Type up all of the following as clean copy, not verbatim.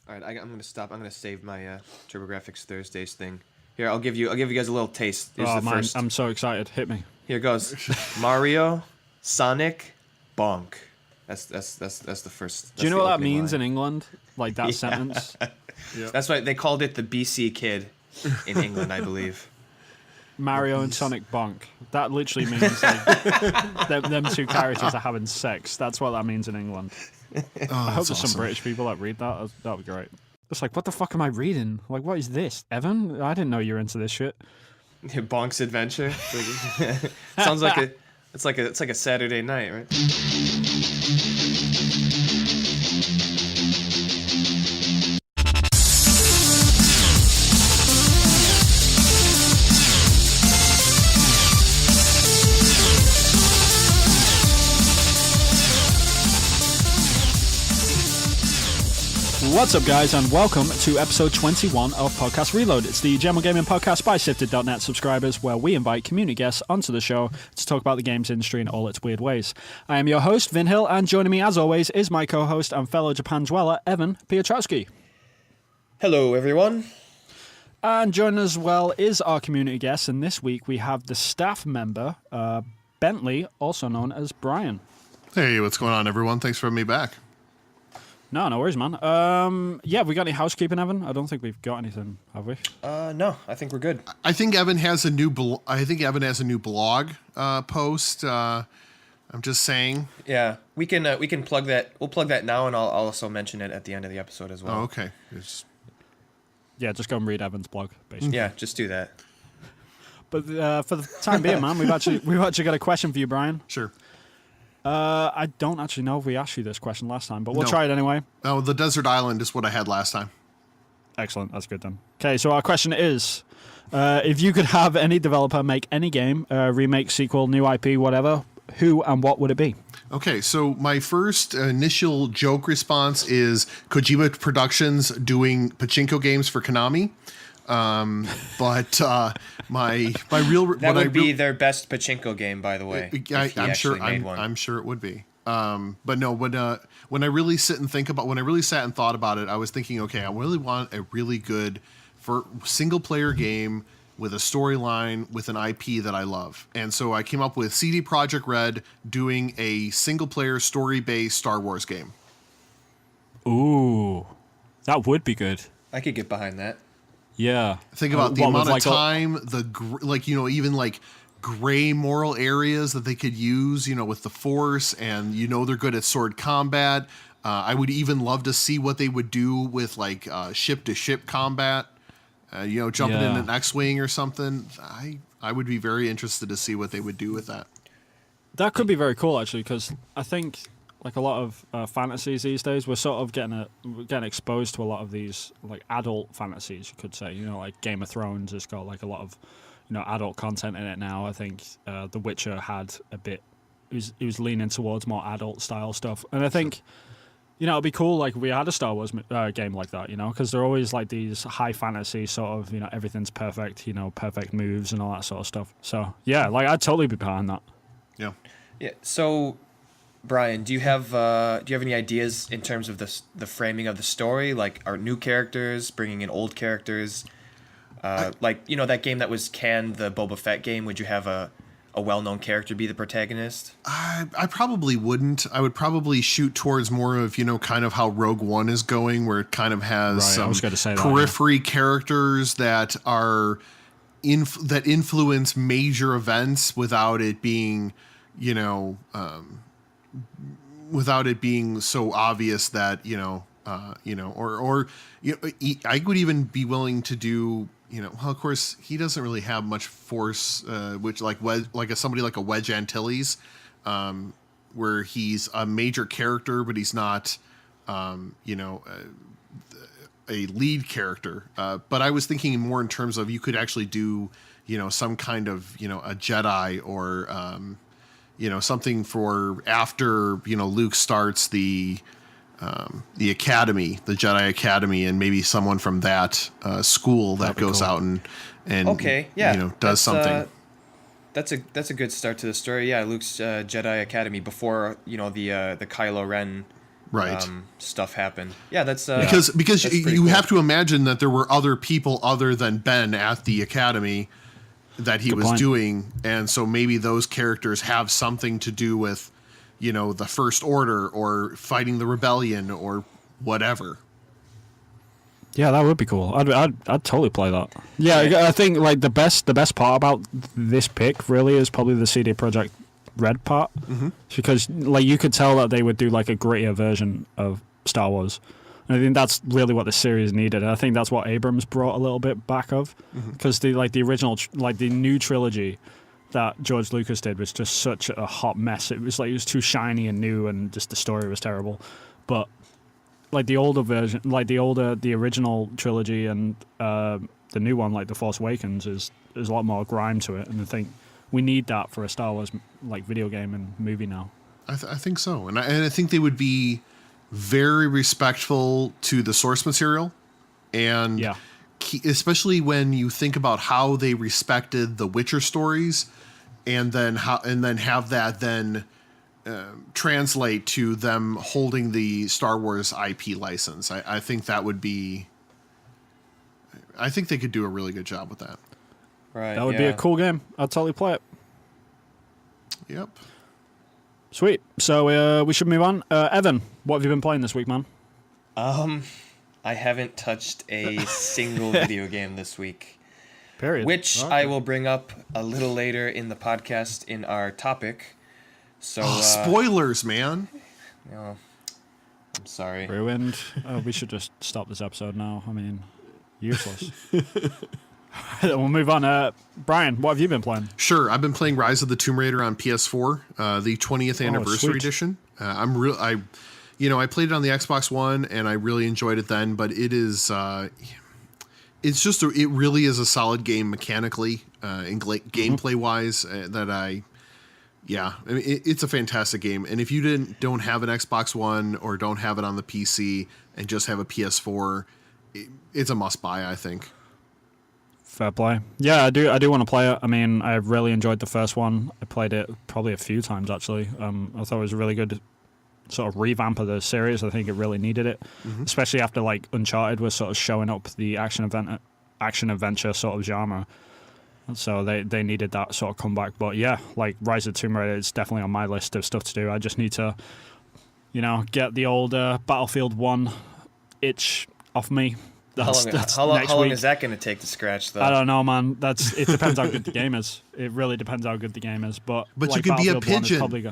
All right, I'm gonna stop. I'm gonna save my TurboGrafx Thursdays thing. Here, I'll give you guys a little taste. Here's the man, first. I'm so excited. Hit me. Here goes. Mario, Sonic, Bonk. That's the first. Do you know what that means line. in England? Like that sentence? Yep. That's why they called it the BC Kid in England, I believe. Mario and Sonic Bonk. That literally means like, them two characters are having sex. That's what that means in England. I hope there's some British people that read that. That would be great. It's like, what the fuck am I reading? Like, what is this? Evan? I didn't know you were into this shit. Bonk's Adventure. Sounds like it's like a Saturday night, right? What's up, guys, and welcome to episode 21 of Podcast Reload. It's the General Gaming Podcast by Sifted.net subscribers, where we invite community guests onto the show to talk about the games industry in all its weird ways. I am your host, Vin Hill, and joining me, as always, is my co-host and fellow Japan dweller, Evan Piotrowski. Hello, everyone. And joining us as well is our community guest, and this week we have the staff member, Bentley, also known as Brian. Hey, what's going on, everyone? Thanks for having me back. No worries, man. Yeah, we got any housekeeping, Evan? I don't think we've got anything, have we? No, I think we're good. I think Evan has a new. Evan has a new blog post. I'm just saying. Yeah, we can plug that. We'll plug that now, and I'll also mention it at the end of the episode as well. Oh, okay. Yeah, just go and read Evan's blog, basically. Yeah, just do that. But for the time being, man, we've actually got a question for you, Brian. Sure. I don't actually know if we asked you this question last time, but we'll try it anyway. Oh, the desert island is what I had last time. Excellent. That's good then. Okay, so our question is, if you could have any developer make any game, remake, sequel, new IP, whatever, who and what would it be? Okay, so my first initial joke response is Kojima Productions doing pachinko games for Konami. But my real that would be their best pachinko game, by the way. I'm sure it would be. But no, when I really sat and thought about it, I was thinking, okay, I really want a really good single player game with a storyline with an IP that I love, and so I came up with CD Projekt Red doing a single player story based Star Wars game. Ooh, that would be good. I could get behind that. Yeah. Think about the amount of time, even like gray moral areas that they could use, with the Force, and they're good at sword combat. I would even love to see what they would do with like ship to ship combat. Jumping in an X-wing or something. I would be very interested to see what they would do with that. That could be very cool, actually, because I think like a lot of fantasies these days, we're sort of getting exposed to a lot of these like adult fantasies, you could say. Like Game of Thrones has got like a lot of adult content in it now. I think The Witcher had a bit. It was leaning towards more adult style stuff, and I think it'd be cool like we had a Star Wars game like that, because they're always like these high fantasy sort of everything's perfect, perfect moves and all that sort of stuff. So yeah, like I'd totally be behind that. Yeah. So, Brian, do you have any ideas in terms of the framing of the story? Like, are new characters bringing in old characters? That game that was canned, the Boba Fett game. Would you have a well-known character be the protagonist? I probably wouldn't. I would probably shoot towards more of kind of how Rogue One is going, where it kind of has some periphery characters that are that influence major events without it being without it being so obvious that I would even be willing to do. Well, of course, he doesn't really have much force, which somebody like a Wedge Antilles, where he's a major character, but he's not, a lead character. But I was thinking more in terms of you could actually do, some kind of, a Jedi or, something for after, Luke starts the academy, the Jedi Academy, and maybe someone from that school that goes out and does something. That's a good start to the story. Yeah, Luke's Jedi Academy before the Kylo Ren Right. Stuff happened. Yeah, that's Because that's pretty you cool. have to imagine that there were other people other than Ben at the academy that he Good was point. doing, and so maybe those characters have something to do with, the First Order or fighting the rebellion or whatever. Yeah, that would be cool. I'd totally play that. Yeah, Yeah. I think like the best part about this pick really is probably the CD Projekt Red part, because like you could tell that they would do like a grittier version of Star Wars, and I think that's really what the series needed. And I think that's what Abrams brought a little bit back of, because the original the new trilogy that George Lucas did was just such a hot mess. It was too shiny and new, and just the story was terrible. But like the older version, the original trilogy and the new one, like The Force Awakens, is there's a lot more grime to it, and I think we need that for a Star Wars video game and movie now. I think so, and I think they would be very respectful to the source material, and Yeah. especially when you think about how they respected the Witcher stories, and then have that then translate to them holding the Star Wars IP license. I think that would be. I think they could do a really good job with that. Right. That would be a cool game. I'd totally play it. Yep. Sweet. So we should move on. Evan, what have you been playing this week, man? I haven't touched a single video game this week, Period. which Okay. I will bring up a little later in the podcast in our topic. So, Spoilers, man. I'm sorry. Ruined. Oh, we should just stop this episode now. I mean, useless. We'll move on. Brian, what have you been playing? Sure, I've been playing Rise of the Tomb Raider on PS4, the 20th anniversary sweet. edition. I played it on the Xbox One and I really enjoyed it then, but it is it really is a solid game mechanically and gameplay wise. It's a fantastic game. And if you don't have an Xbox One or don't have it on the PC and just have a PS4, it's a must buy, I think. Fair play. Yeah, I do want to play it. I mean, I really enjoyed the first one. I played it probably a few times, actually. I thought it was a really good sort of revamp of the series. I think it really needed it, especially after like Uncharted was sort of showing up the action adventure sort of genre. So they needed that sort of comeback. But yeah, like Rise of the Tomb Raider is definitely on my list of stuff to do. I just need to, get the old Battlefield 1 itch off me. How long is that going to take to scratch, though? I don't know, man. It depends how good the game is. It really depends how good the game is. But you like, could be a Battlefield 1 is pigeon. probably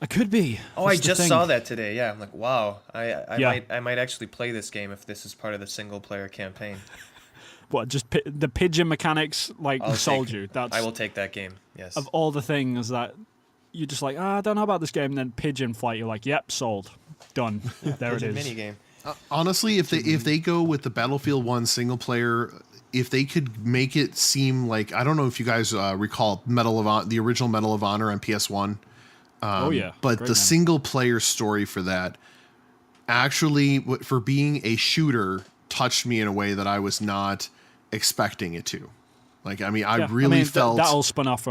I could be. Oh, That's I the just thing. saw that today. Yeah, I'm like, wow. I Yeah. might actually play this game if this is part of the single player campaign. What? Just the pigeon mechanics sold you. I will take that game. Yes. Of all the things that you're just like, I don't know about this game. And then pigeon flight, you're like, yep, sold, done. There it Pigeon is. mini game. Honestly, if they go with the Battlefield 1 single player, if they could make it seem like, I don't know if you guys recall the original Medal of Honor on PS1. Oh yeah. But Great the game. single player story for that actually, for being a shooter, touched me in a way that I was not expecting it to. Like, I mean, I really felt that all spun off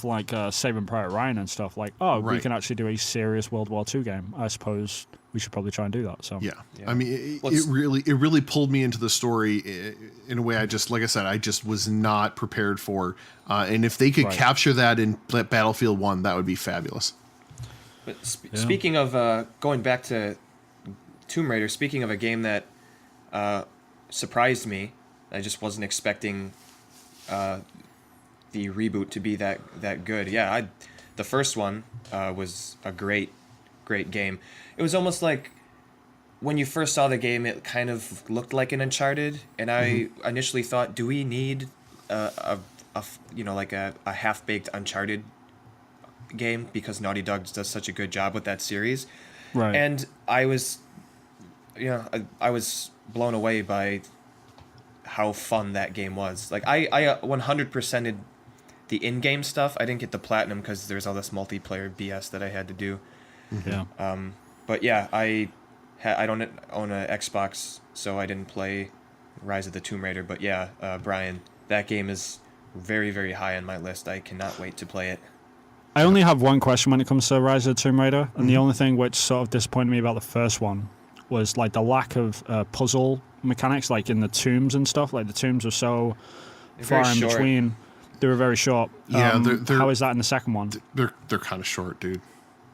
like Saving Private Ryan and stuff. Like, we Right. can actually do a serious World War II game. I suppose we should probably try and do that. So Yeah. Yeah. I mean, Well, it really pulled me into the story in a way I just was not prepared for. And if they could Right. capture that in Battlefield 1, that would be fabulous. But speaking of going back to Tomb Raider, speaking of a game that surprised me, I just wasn't expecting the reboot to be that good. Yeah, the first one was a great game. It was almost like when you first saw the game, it kind of looked like an Uncharted, and I initially thought, do we need a half-baked Uncharted game because Naughty Dog does such a good job with that series? right. And I was blown away by how fun that game was. Like I 100%ed the in-game stuff. I didn't get the platinum because there's all this multiplayer BS that I had to do. Yeah. But yeah, I don't own an Xbox, so I didn't play Rise of the Tomb Raider. But yeah, Brian, that game is very, very high on my list. I cannot wait to play it. I only have one question when it comes to Rise of the Tomb Raider, and the only thing which sort of disappointed me about the first one was like the lack of puzzle mechanics, like in the tombs and stuff. Like the tombs were so far in between. They were very short. Yeah, they're, how is that in the second one? They're kind of short, dude.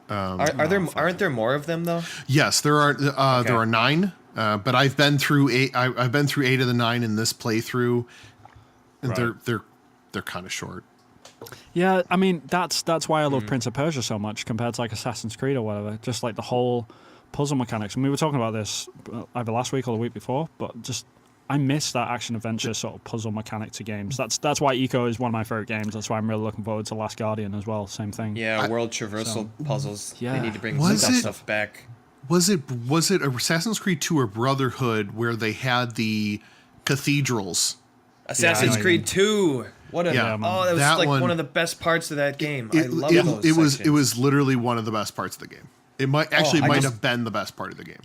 Aren't there more of them though? Yes, there are. Okay. There are 9, but I've been through 8. I've been through 8 of the 9 in this playthrough, and Right. they're kind of short. Yeah, I mean that's why I love Prince of Persia so much compared to like Assassin's Creed or whatever. Just like the whole puzzle mechanics. And we were talking about this either last week or the week before, but just I miss that action adventure sort of puzzle mechanic to games. That's why Eco is one of my favorite games. That's why I'm really looking forward to Last Guardian as well. Same thing. Yeah, world traversal puzzles. Yeah. They need to bring some of that stuff back. Was it Assassin's Creed 2 or Brotherhood where they had the cathedrals? Assassin's Creed 2. What a Yeah, that was that like one one- of the best parts of that game. I love those. It was sections. literally one of the best parts of the game. It might have been the best part of the game.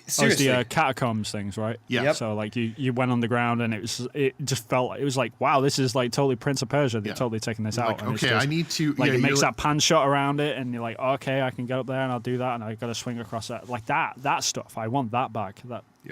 Seriously. Oh, it's the catacombs things, right? Yeah. Yep. So like you went underground and it just felt like, it was like, wow, this is like totally Prince of Persia. They're totally taking this out. Like, and it's okay, just, I need to. like yeah, it makes you're that pan shot around it, and you're like, okay, I can get up there and I'll do that, and I got to swing across that, like that stuff. I want that back.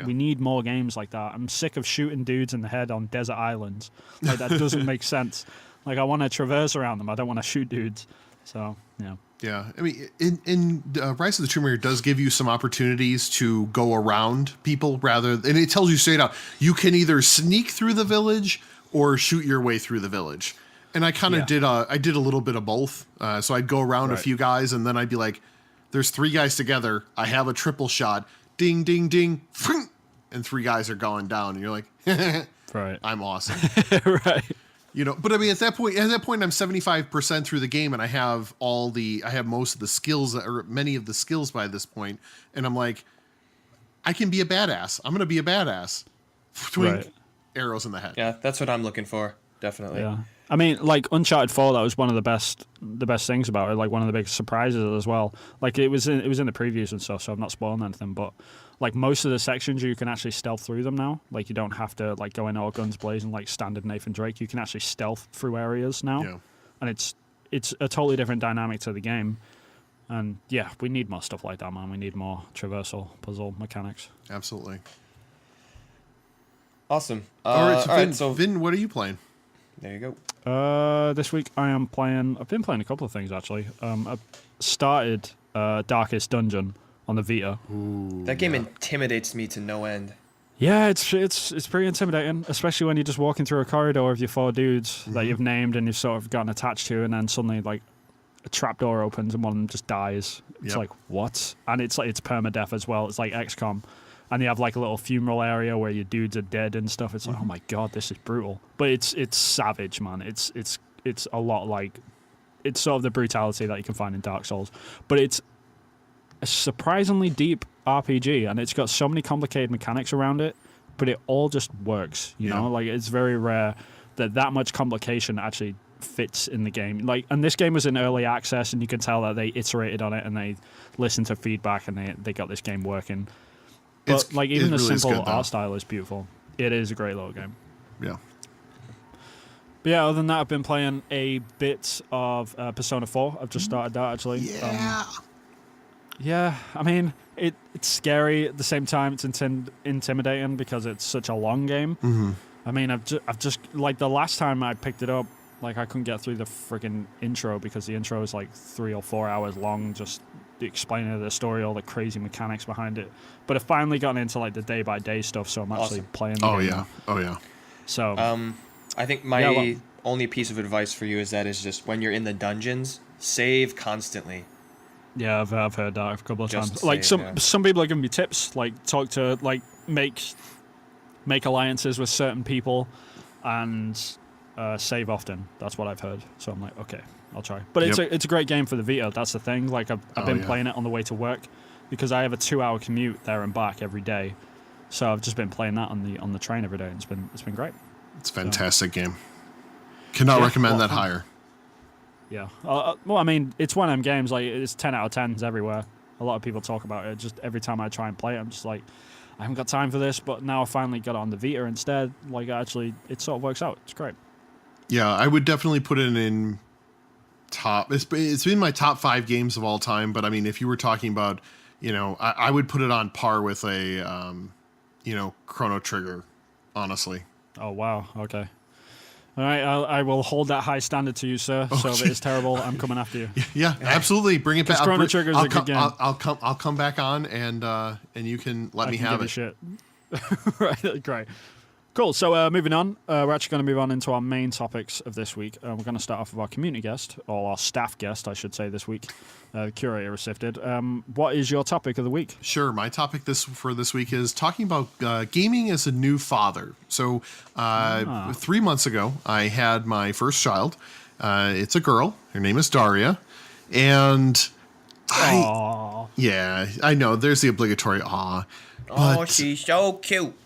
We need more games like that. I'm sick of shooting dudes in the head on desert islands. Like that doesn't make sense. Like I want to traverse around them. I don't want to shoot dudes. So yeah. Yeah, I mean, in Rise of the Tomb Raider does give you some opportunities to go around people and it tells you straight out, you can either sneak through the village or shoot your way through the village. And I kind of did a little bit of both. So I'd go around a few guys, and then I'd be like, there's 3 guys together. I have a triple shot. Ding, ding, ding. And 3 guys are going down. And you're like, Right. I'm awesome. Right. You know, but I mean, at that point, I'm 75% through the game, and I have most of the skills, or many of the skills by this point, and I'm like, I can be a badass. I'm gonna be a badass. Twink, Right. arrows in the head. Yeah, that's what I'm looking for. Definitely. Yeah. I mean, like Uncharted 4, that was one of the best things about it. Like one of the big surprises as well. Like it was in the previews and stuff, so I'm not spoiling anything. But like most of the sections, you can actually stealth through them now. Like you don't have to like go in all guns blazing like standard Nathan Drake. You can actually stealth through areas now, Yeah. and it's a totally different dynamic to the game. And yeah, we need more stuff like that, man. We need more traversal puzzle mechanics. Absolutely. Awesome. All right, so, Vin, so Vin, what are you playing? there you go. This week I've been playing a couple of things actually. I've started Darkest Dungeon on the Vita. That game intimidates me to no end. Yeah, it's pretty intimidating, especially when you're just walking through a corridor with your 4 dudes that you've named and you've sort of gotten attached to, and then suddenly like a trapdoor opens and one of them just dies. It's like, what? And it's like it's permadeath as well. It's like XCOM. And you have like a little funeral area where your dudes are dead and stuff. It's like, oh my god, this is brutal. But it's savage, man. It's a lot like, it's sort of the brutality that you can find in Dark Souls. But it's a surprisingly deep RPG, and it's got so many complicated mechanics around it, but it all just works. You know, like it's very rare that much complication actually fits in the game. Like, and this game was in early access, and you can tell that they iterated on it and they listened to feedback and they got this game working. But like even the really simple good, art style is beautiful. It is a great little game. Yeah. But yeah, other than that, I've been playing a bit of Persona 4. I've just started that actually. Yeah. Yeah, I mean, it's scary at the same time. It's intimidating because it's such a long game. Mm-hmm. I mean, I've just like the last time I picked it up, like I couldn't get through the friggin' intro because the intro is like 3 or 4 hours long, just explaining the story, all the crazy mechanics behind it. But I've finally gotten into like the day by day stuff, so I'm actually playing the game now. Oh yeah. So I think my only piece of advice for you is just when you're in the dungeons, save constantly. yeah, I've heard that a couple of Just times. Like save, some people are giving me tips, like talk to like make alliances with certain people and save often. That's what I've heard. So I'm like, okay, I'll try. But it's a great game for the Vita. That's the thing. Like I've been playing it on the way to work because I have a 2-hour commute there and back every day. So I've just been playing that on the train every day, and it's been great. It's a fantastic game. Cannot recommend that higher. Yeah. Well, I mean, it's one of them games. Like it's 10 out of 10s everywhere. A lot of people talk about it. Just every time I try and play it, I'm just like, I haven't got time for this. But now I finally got it on the Vita instead. Like actually, it sort of works out. It's great. Yeah, I would definitely put it in It's been my top 5 games of all time. But I mean, if you were talking about, I would put it on par with a, Chrono Trigger, honestly. Oh wow. Okay. All right, I will hold that high standard to you, sir. So if it is terrible, I'm coming after you. Yeah, absolutely. Bring it back. Chrono Trigger is a good game. I'll come back on and you can let me have it. Shit. Right, great. Cool. So moving on, we're actually going to move on into our main topics of this week. We're going to start off with our community guest, or our staff guest, I should say, this week. The curator of Sifted. What is your topic of the week? Sure. My topic for this week is talking about gaming as a new father. So 3 months ago, I had my first child. It's a girl. Her name is Daria. And I know. There's the obligatory aw. Oh, she's so cute.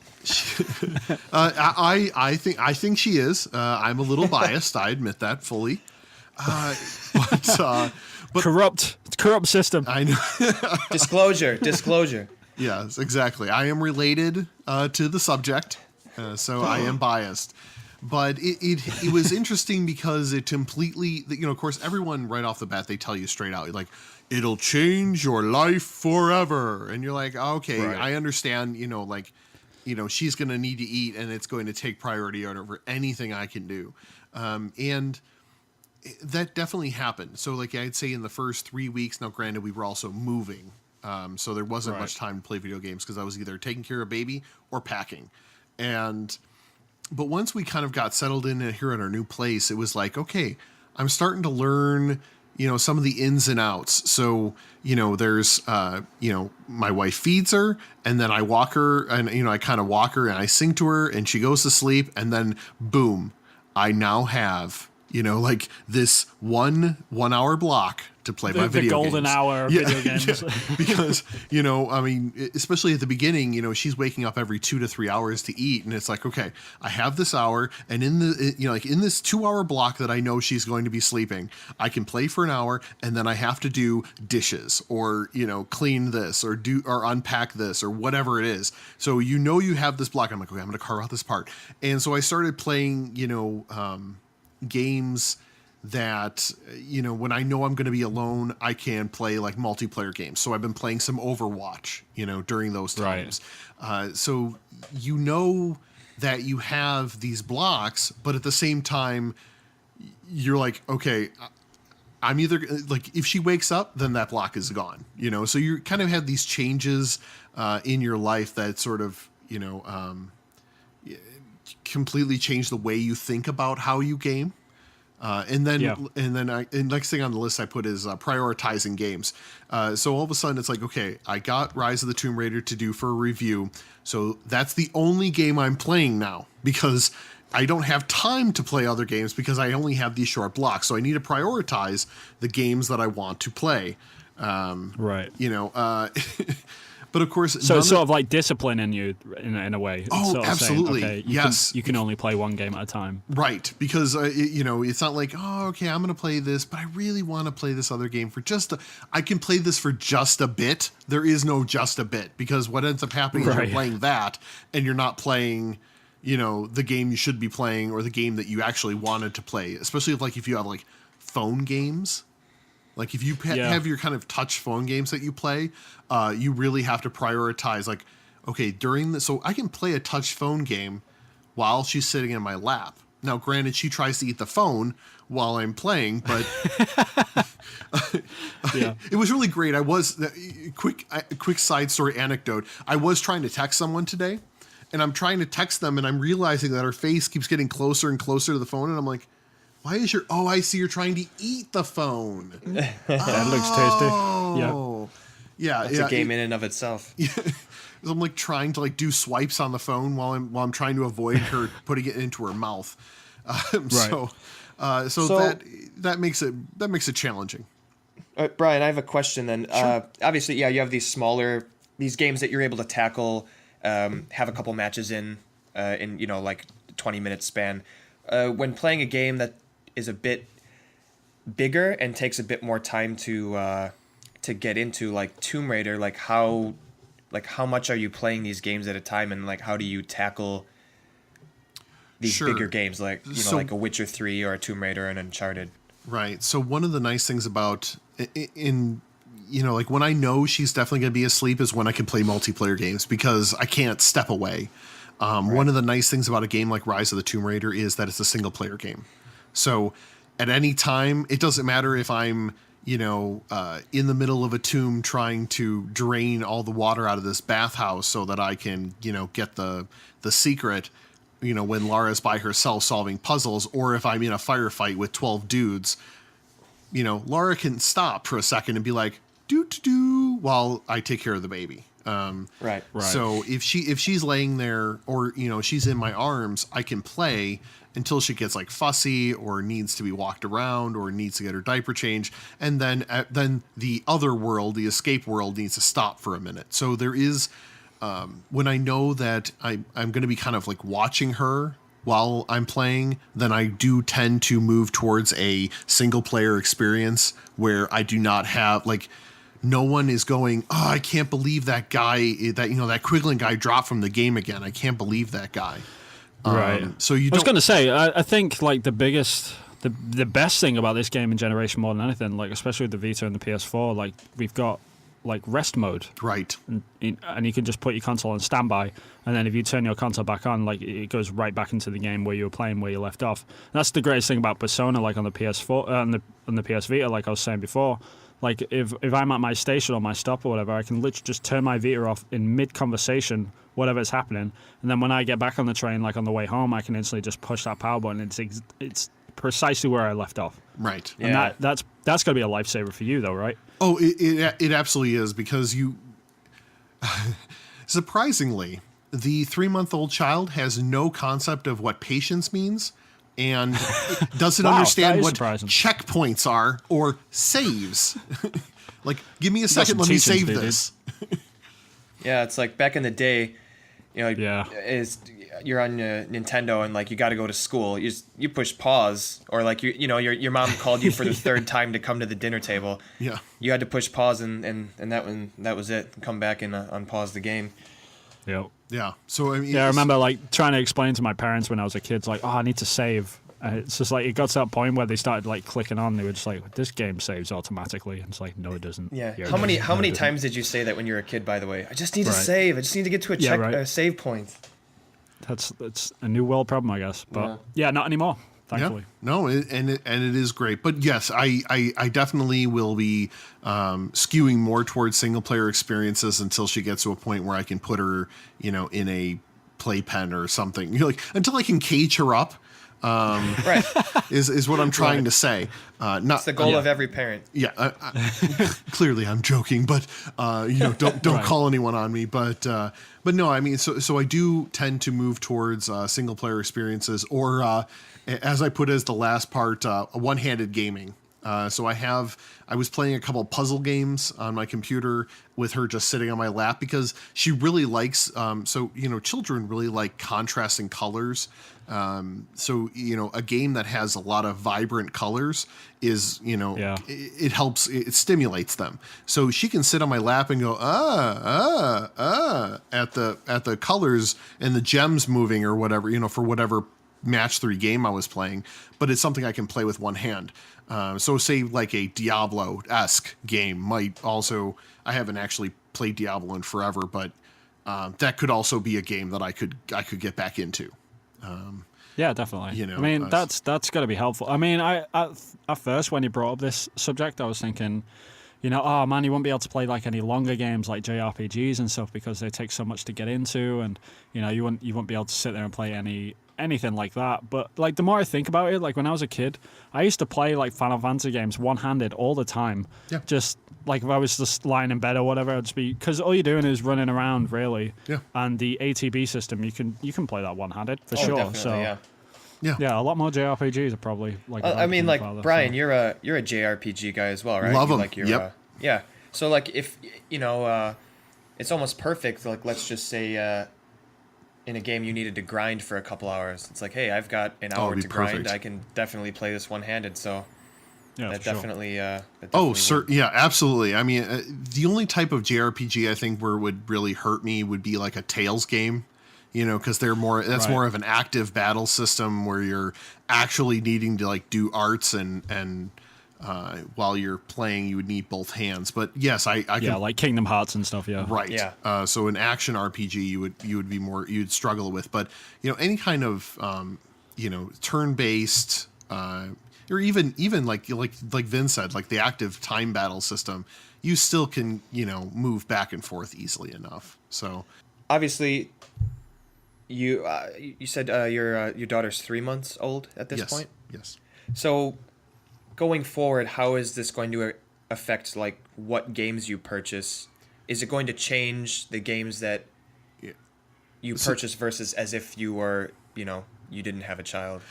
I think she is. I'm a little biased. I admit that fully. But corrupt system. I know. Disclosure. Yes, exactly. I am related to the subject, so I am biased. But it was interesting because it completely, of course, everyone right off the bat, they tell you straight out, like, it'll change your life forever. And you're like, okay, right. I understand, she's going to need to eat and it's going to take priority over anything I can do. And that definitely happened. So like I'd say in the first 3 weeks, now granted, we were also moving. So there wasn't much time to play video games because I was either taking care of baby or packing. But once we kind of got settled in here at our new place, it was like, okay, I'm starting to learn, some of the ins and outs. So, there's, my wife feeds her and then I walk her and, I kind of walk her and I sing to her and she goes to sleep and then boom, I now have, like this 1 hour block to play my video games. The golden hour of video games. Yeah. Because, especially at the beginning, she's waking up every 2 to 3 hours to eat. And it's like, okay, I have this hour. And in this 2 hour block that I know she's going to be sleeping, I can play for an hour and then I have to do dishes or, clean this or unpack this or whatever it is. So, you have this block. I'm like, okay, I'm going to carve out this part. And so I started playing, games that, when I know I'm going to be alone, I can play like multiplayer games. So I've been playing some Overwatch, during those times. Right. So that you have these blocks, but at the same time, you're like, okay, I'm either like, if she wakes up, then that block is gone, so you kind of have these changes in your life that sort of, completely change the way you think about how you game. And next thing on the list I put is prioritizing games. So all of a sudden it's like, okay, I got Rise of the Tomb Raider to do for a review. So that's the only game I'm playing now because I don't have time to play other games because I only have these short blocks. So I need to prioritize the games that I want to play. Right. But of course, so it's sort of like disciplining you in a way. Oh, sort of absolutely. Saying, okay, yes. You can only play one game at a time. Right. Because, it's not like, oh, okay, I'm going to play this, but I really want to play this other game for I can play this for just a bit. There is no just a bit because what ends up happening is you're playing that and you're not playing, the game you should be playing or the game that you actually wanted to play, especially if you have like phone games. Like if you have your kind of touch phone games that you play, you really have to prioritize like, okay, so I can play a touch phone game while she's sitting in my lap. Now, granted, she tries to eat the phone while I'm playing, but it was really great. I was quick side story anecdote. I was trying to text someone today and I'm trying to text them and I'm realizing that her face keeps getting closer and closer to the phone. And I'm like, why is I see you're trying to eat the phone. That looks tasty. Yeah. That's a game in and of itself. Yeah. I'm like trying to like do swipes on the phone while I'm trying to avoid her putting it into her mouth. So that makes it challenging. Brian, I have a question then. Sure. Obviously, you have these games that you're able to tackle, have a couple matches in like 20-minute span. When playing a game that is a bit bigger and takes a bit more time to get into, like Tomb Raider, like how much are you playing these games at a time, and like how do you tackle these bigger games like like a Witcher 3 or a Tomb Raider and Uncharted? Right. So one of the nice things about in like when I know she's definitely going to be asleep is when I can play multiplayer games because I can't step away. One of the nice things about a game like Rise of the Tomb Raider is that it's a single player game. So at any time, it doesn't matter if I'm, in the middle of a tomb trying to drain all the water out of this bathhouse so that I can, get the secret, when Lara's by herself solving puzzles, or if I'm in a firefight with 12 dudes, Lara can stop for a second and be like, do while I take care of the baby. Right. So if she's laying there or, she's in my arms, I can play until she gets like fussy or needs to be walked around or needs to get her diaper changed. And then the other world, the escape world, needs to stop for a minute. So there is, when I know that I'm going to be kind of like watching her while I'm playing, then I do tend to move towards a single player experience where I do not have like, no one is going, oh, I can't believe that guy, that Quiglin guy dropped from the game again. I can't believe that guy. Right. So you I was going to say, I think like the best thing about this game in generation more than anything, like especially with the Vita and the PS4, like we've got like rest mode. Right. And you can just put your console on standby, and then if you turn your console back on, like it goes right back into the game where you were playing where you left off. And that's the greatest thing about Persona, like on the PS4 on the PS Vita, like I was saying before. Like if I'm at my station or my stop or whatever, I can literally just turn my Vita off in mid conversation, whatever's happening, and then when I get back on the train, like on the way home, I can instantly just push that power button. It's precisely where I left off. Right. Yeah. And that's got to be a lifesaver for you, though, right? Oh, it absolutely is because you. Surprisingly, the 3-month-old child has no concept of what patience means. And doesn't Wow, understand that is what surprising. checkpoints are or saves. Like, give me a got second, some let me teaching save to do, this. Yeah, it's like back in the day, Yeah. you're on Nintendo and like you got to go to school. You push pause, or like your mom called you for the third time to come to the dinner table. Yeah. You had to push pause and that was it. Come back and unpause the game. Yep. Yeah. So I mean, Yeah, I remember like trying to explain to my parents when I was a kid, like, oh, I need to save. And it's just like it got to that point where they started like clicking on. They were just like, this game saves automatically. And it's like, no, it doesn't. Yeah. it How many doesn't. how No, many it doesn't. times did you say that when you were a kid? By the way, I just need to Right. save. I just need to get to Yeah, right. save point. That's a new world problem, I guess. But yeah, not anymore. Thankfully. Yeah, no, and it is great. But yes, I definitely will be skewing more towards single player experiences until she gets to a point where I can put her, in a playpen or something. Like until I can cage her up. Right. Is what I'm trying to say. Not It's the goal of every parent. Yeah, clearly I'm joking, but don't Right. call anyone on me. But no, I mean, so I do tend to move towards single player experiences, or as I put as the last part, one-handed gaming. So I was playing a couple puzzle games on my computer with her just sitting on my lap because she really likes, children really like contrasting colors. So, a game that has a lot of vibrant colors is, Yeah. it helps, it stimulates them. So she can sit on my lap and go, at the colors and the gems moving or whatever, for whatever match 3 game I was playing, but it's something I can play with one hand. So say like a Diablo-esque game might also, I haven't actually played Diablo in forever, but that could also be a game that I could get back into. Yeah, definitely. You know, I mean, that's got to be helpful. I mean, at first when you brought up this subject, I was thinking, oh man, you won't be able to play like any longer games like JRPGs and stuff because they take so much to get into, and you won't be able to sit there and play anything like that. But like the more I think about it, like when I was a kid, I used to play like Final Fantasy games one-handed all the time. Yeah. Just like if I was just lying in bed or whatever, I'd just be, because all you're doing is running around really. Yeah. And the ATB system, you can play that one-handed for Oh, sure. definitely, So yeah. yeah, a lot more JRPGs are probably like. I mean, like father, Brian, so. you're a JRPG guy as well, right? Love You 'em. like your, Yep. yeah. So like if it's almost perfect. Like let's just say in a game you needed to grind for a couple hours. It's like, hey, I've got an hour it'd to be grind. perfect. I can definitely play this one-handed. So Yeah, that for sure. definitely. Yeah, absolutely. I mean, the only type of JRPG I think where it would really hurt me would be like a Tales game. because they're more. That's Right. more of an active battle system where you're actually needing to like do arts and while you're playing, you would need both hands. But yes, I Yeah, can, like Kingdom Hearts and stuff. Yeah. right. Yeah. So an action RPG you'd struggle with, but any kind of turn based or even like Vin said, like the active time battle system, you still can move back and forth easily enough. So Obviously, you said your daughter's 3 months old at this yes, point. yes. So, going forward, how is this going to affect like what games you purchase? Is it going to change the games that you purchase versus as if you were, you didn't have a child?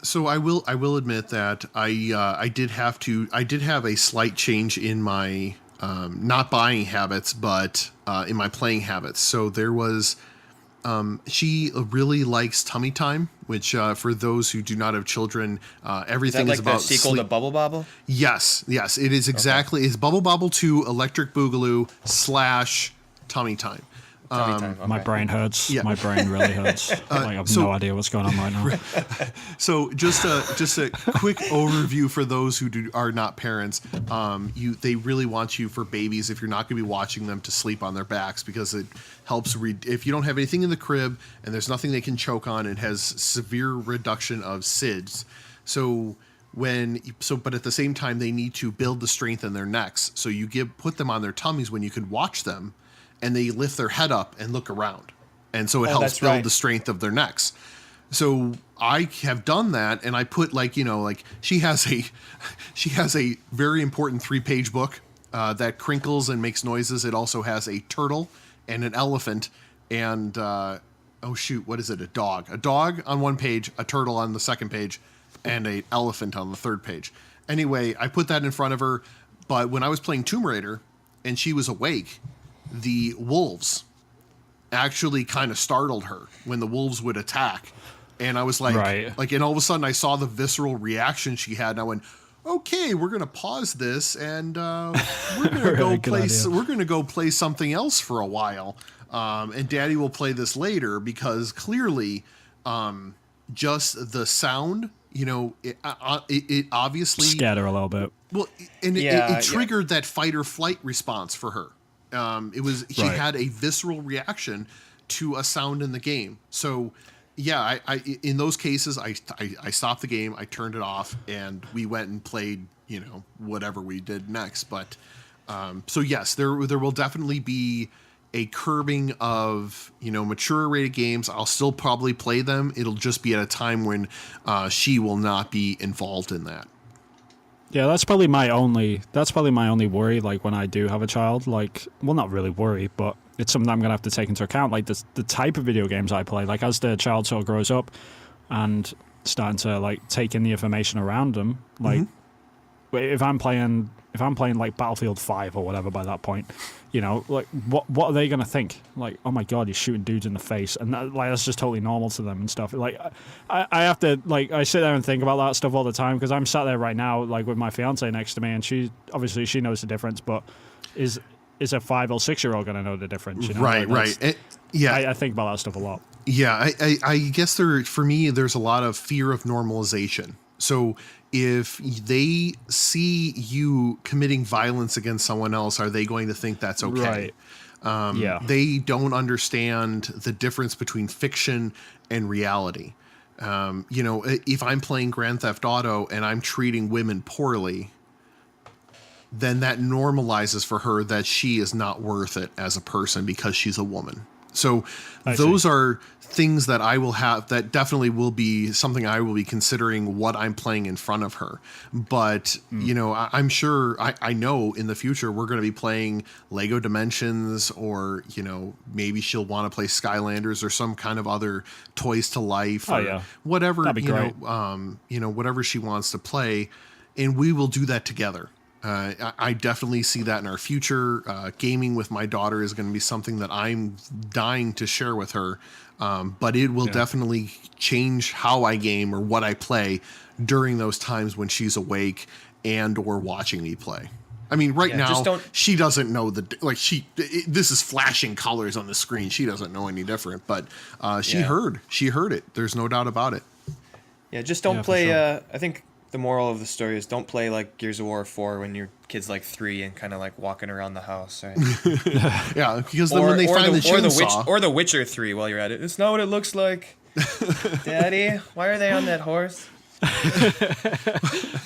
So I will admit that I did have a slight change in my not buying habits, but in my playing habits. So there was she really likes Tummy Time, which for those who do not have children, everything Is is that like about the sequel sleep. to Bubble Bobble? Yes, it is exactly. It's Bubble Bobble 2 Electric Boogaloo / Tummy Time. Tummy Time. Okay. My brain hurts. Yeah. My brain really hurts. I have no idea what's going on right now. So just a quick overview for those who are not parents. They really want you for babies, if you're not going to be watching them, to sleep on their backs, because it helps if you don't have anything in the crib and there's nothing they can choke on, it has severe reduction of SIDS. But at the same time, they need to build the strength in their necks. So you put them on their tummies when you can watch them, and they lift their head up and look around. And so it helps that's build right. the strength of their necks. So I have done that, and I put she has a very important 3-page book that crinkles and makes noises. It also has a turtle and an elephant and what is it? A dog. A dog on one page, a turtle on the second page, and an elephant on the third page. Anyway, I put that in front of her, but when I was playing Tomb Raider and she was awake, the wolves actually kind of startled her when the wolves would attack. And I was like, Right. and all of a sudden I saw the visceral reaction she had, and I went, okay, we're going to pause this and we're going to Really go play something else for a while. And Daddy will play this later, because clearly just the sound, it obviously Scared her a little bit. well, and Yeah, it triggered that fight or flight response for her. She Right. had a visceral reaction to a sound in the game. So, yeah, I in those cases, I stopped the game, I turned it off, and we went and played, whatever we did next. But so yes, there will definitely be a curbing of mature rated games. I'll still probably play them. It'll just be at a time when she will not be involved in that. Yeah, that's probably my only worry. Like when I do have a child, not really worry, but it's something I'm gonna have to take into account. Like the type of video games I play. Like as the child sort of grows up and starting to take in the information around them. If I'm playing like Battlefield 5 or whatever by that point, what are they gonna think? Like, oh my god, he's shooting dudes in the face, and that's just totally normal to them and stuff. I have to I sit there and think about that stuff all the time, because I'm sat there right now with my fiance next to me, and she knows the difference, but is a 5 or 6 year old gonna know the difference? Right. I think about that stuff a lot. Yeah, I guess for me, there's a lot of fear of normalization. So if they see you committing violence against someone else, are they going to think that's okay? Right. Yeah. They don't understand the difference between fiction and reality. If I'm playing Grand Theft Auto and I'm treating women poorly, then that normalizes for her that she is not worth it as a person because she's a woman. So those are things that I will have, that definitely will be something I will be considering what I'm playing in front of her. But, I'm sure, I know in the future we're going to be playing Lego Dimensions, or, maybe she'll want to play Skylanders or some kind of other Toys to Life or whatever, That'd be great. Whatever she wants to play. And we will do that together. I definitely see that in our future. Gaming with my daughter is going to be something that I'm dying to share with her. But it will definitely change how I game or what I play during those times when she's awake and or watching me play. I mean, right Yeah, just now, don't- she doesn't know this is flashing colors on the screen. She doesn't know any different, but she Yeah. heard it. There's no doubt about it. Yeah, just don't Yeah, for play. sure. I think the moral of the story is don't play like Gears of War 4 when your kid's like 3 and kind of like walking around the house, right? Yeah, because then when they find the chainsaw, or the Witcher 3 while you're at it. It's not what it looks like. Daddy, why are they on that horse?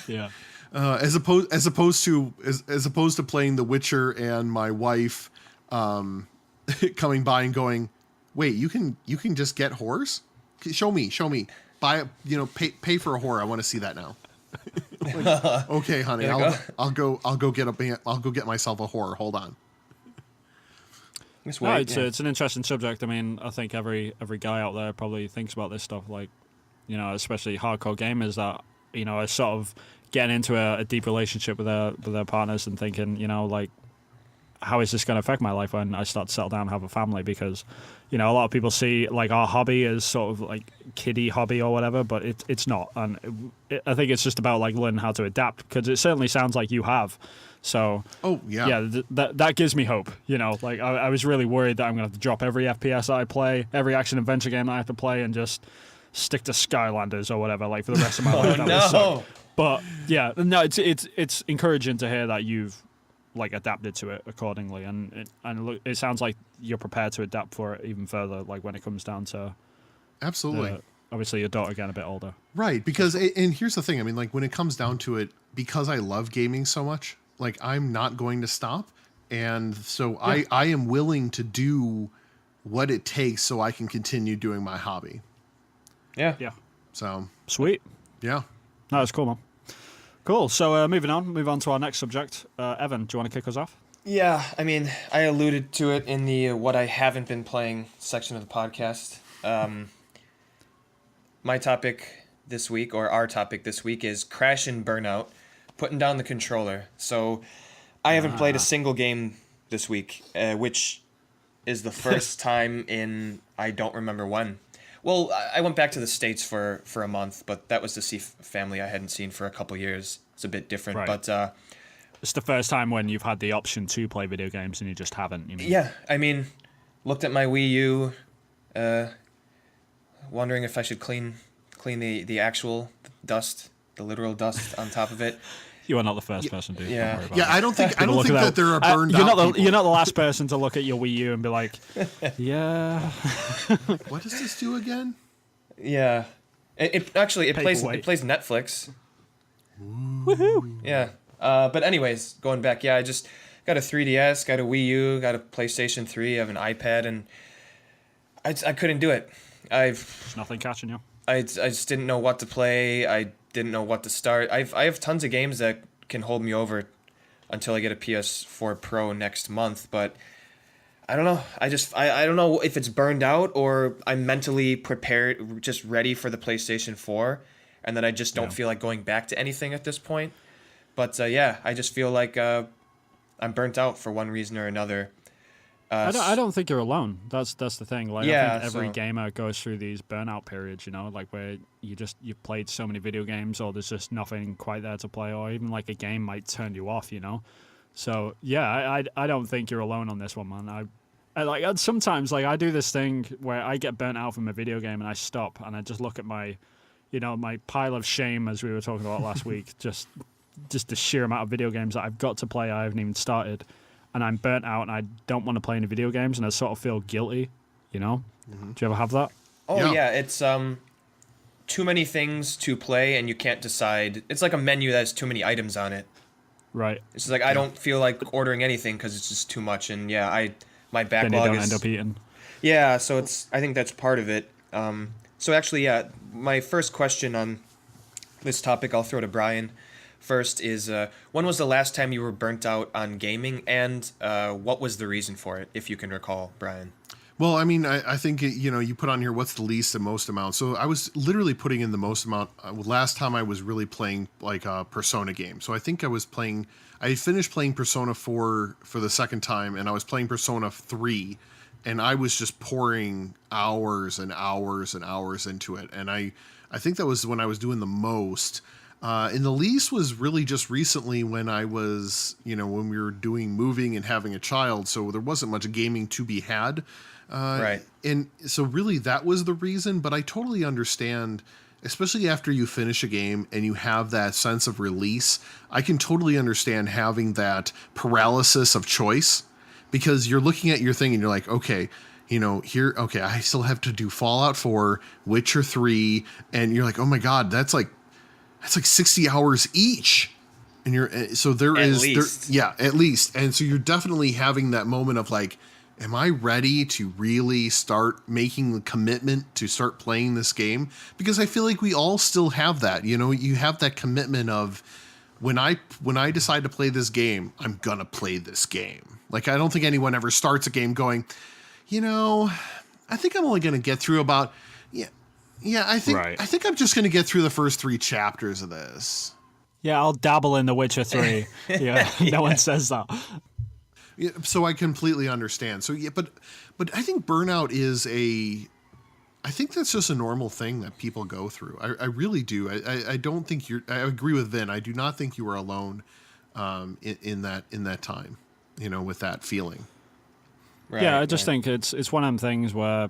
Yeah. as opposed to playing The Witcher and my wife coming by and going, wait, you can just get whores? Show me. Buy, pay for a whore. I want to see that now. Like, okay, honey, I'll go get myself a whore. Hold on. Just No, wait, it's an interesting subject. I mean, I think every guy out there probably thinks about this stuff, like, especially hardcore gamers that, are sort of getting into a deep relationship with their partners and thinking, like, how is this going to affect my life when I start to settle down and have a family? Because, a lot of people see like our hobby as sort of like kiddie hobby or whatever, but it's not. And I think it's just about like learning how to adapt, because it certainly sounds like you have. So, that gives me hope. Like I was really worried that I'm going to have to drop every FPS I play, every action adventure game I have to play, and just stick to Skylanders or whatever, like for the rest of my life. That would suck. But yeah, no, it's encouraging to hear that you've like adapted to it accordingly, and it sounds like you're prepared to adapt for it even further. Like when it comes down to absolutely, obviously your daughter getting a bit older, right? Because and here's the thing. I mean, like when it comes down to it, because I love gaming so much, like I'm not going to stop, and so I am willing to do what it takes so I can continue doing my hobby. Yeah. So sweet. Yeah. No, that's cool, man. Cool. So move on to our next subject. Evan, do you want to kick us off? Yeah, I mean, I alluded to it in the what I haven't been playing section of the podcast. My topic this week, or our topic this week, is Crash and Burnout, putting down the controller. So I haven't played a single game this week, which is the first time in I don't remember when. Well, I went back to the States for a month, but that was to see family I hadn't seen for a couple years. It's a bit different, Right. but It's the first time when you've had the option to play video games and you just haven't. You mean? yeah, I mean, looked at my Wii U, wondering if I should clean the actual dust, the literal dust on top of it. You are not the first person to. Yeah. Don't worry about Yeah, it. I don't think Look at that there are burned out people. You're not the last person to look at your Wii U and be like, yeah. What does this do again? Yeah, it plays Paperweight. Netflix. Woohoo! Yeah. But anyways, going back, I just got a 3DS, got a Wii U, got a PlayStation 3, I have an iPad, and I couldn't do it. There's nothing catching you. I just didn't know what to play. I didn't know what to start. I have tons of games that can hold me over until I get a PS4 Pro next month, but I don't know. I don't know if it's burned out or I'm mentally prepared, just ready for the PlayStation 4, and that I just don't feel like going back to anything at this point. But I just feel like I'm burnt out for one reason or another. I don't think you're alone. That's the thing. Like Yeah, I think every so- gamer goes through these burnout periods, like where you've played so many video games, or there's just nothing quite there to play, or even like a game might turn you off, So yeah, I don't think you're alone on this one, man. I sometimes like I do this thing where I get burnt out from a video game and I stop and I just look at my, my pile of shame, as we were talking about last week, just the sheer amount of video games that I've got to play I haven't even started. And I'm burnt out and I don't want to play any video games and I sort of feel guilty, Mm-hmm. Do you ever have that? Oh yeah, it's too many things to play and you can't decide. It's like a menu that has too many items on it. Right. It's just like I don't feel like ordering anything because it's just too much, and my Then you backlog don't is end up eating. yeah. So I think that's part of it. So actually, my first question on this topic, I'll throw to Brian first, is when was the last time you were burnt out on gaming, and what was the reason for it, if you can recall, Brian? Well, I mean, I think, you put on here what's the least and most amount. So I was literally putting in the most amount. Last time I was really playing like a Persona game. So I think I finished playing Persona 4 for the second time, and I was playing Persona 3, and I was just pouring hours and hours and hours into it. And I think that was when I was doing the most. And the least was really just recently when I was, when we were doing moving and having a child. So there wasn't much gaming to be had. Right. And so really that was the reason. But I totally understand, especially after you finish a game and you have that sense of release. I can totally understand having that paralysis of choice, because you're looking at your thing and you're like, okay, I still have to do Fallout 4, Witcher 3. And you're like, oh my God, that's like 60 hours each. And at least. And so you're definitely having that moment of like, am I ready to really start making the commitment to start playing this game? Because I feel like we all still have that, you have that commitment of when I decide to play this game, I'm going to play this game. Like, I don't think anyone ever starts a game going, I think I'm only going to get through about, I think I'm just going to get through the first 3 chapters of this. Yeah, I'll dabble in The Witcher 3. Yeah, no one says that. Yeah, so I completely understand. So but I think burnout is I think that's just a normal thing that people go through. I really do. I don't think I agree with Vin. I do not think you are alone in that time, with that feeling. Right, yeah, I just think it's one of them things where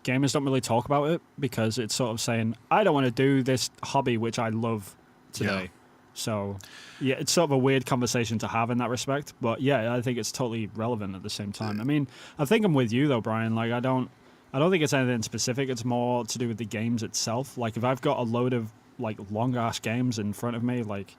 gamers don't really talk about it because it's sort of saying, I don't want to do this hobby which I love today. Yeah. So, yeah, it's sort of a weird conversation to have in that respect. But yeah, I think it's totally relevant at the same time. I mean, I think I'm with you though, Brian. Like, I don't think it's anything specific. It's more to do with the games itself. Like, if I've got a load of like long ass games in front of me, like,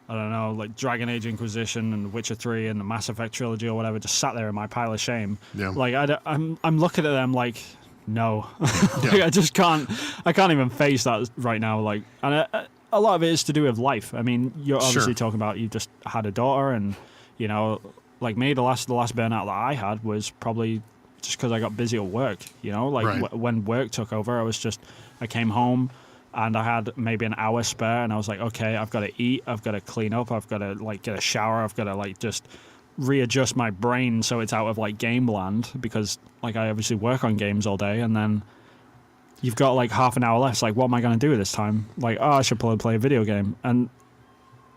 I don't know, like Dragon Age Inquisition and Witcher 3 and the Mass Effect trilogy or whatever, just sat there in my pile of shame. Yeah. Like, I'm looking at them like, no, like, I just can't even face that right now. Like, and a lot of it is to do with life. I mean, you're obviously talking about you just had a daughter, and like me, the last burnout that I had was probably just because I got busy at work. Like when work took over, I came home and I had maybe an hour spare, and I was like, okay, I've got to eat, I've got to clean up, I've got to like get a shower, I've got to like just readjust my brain so it's out of like game land, because like I obviously work on games all day, and then you've got like half an hour left. It's like, what am I going to do this time? Like, I should probably play a video game. And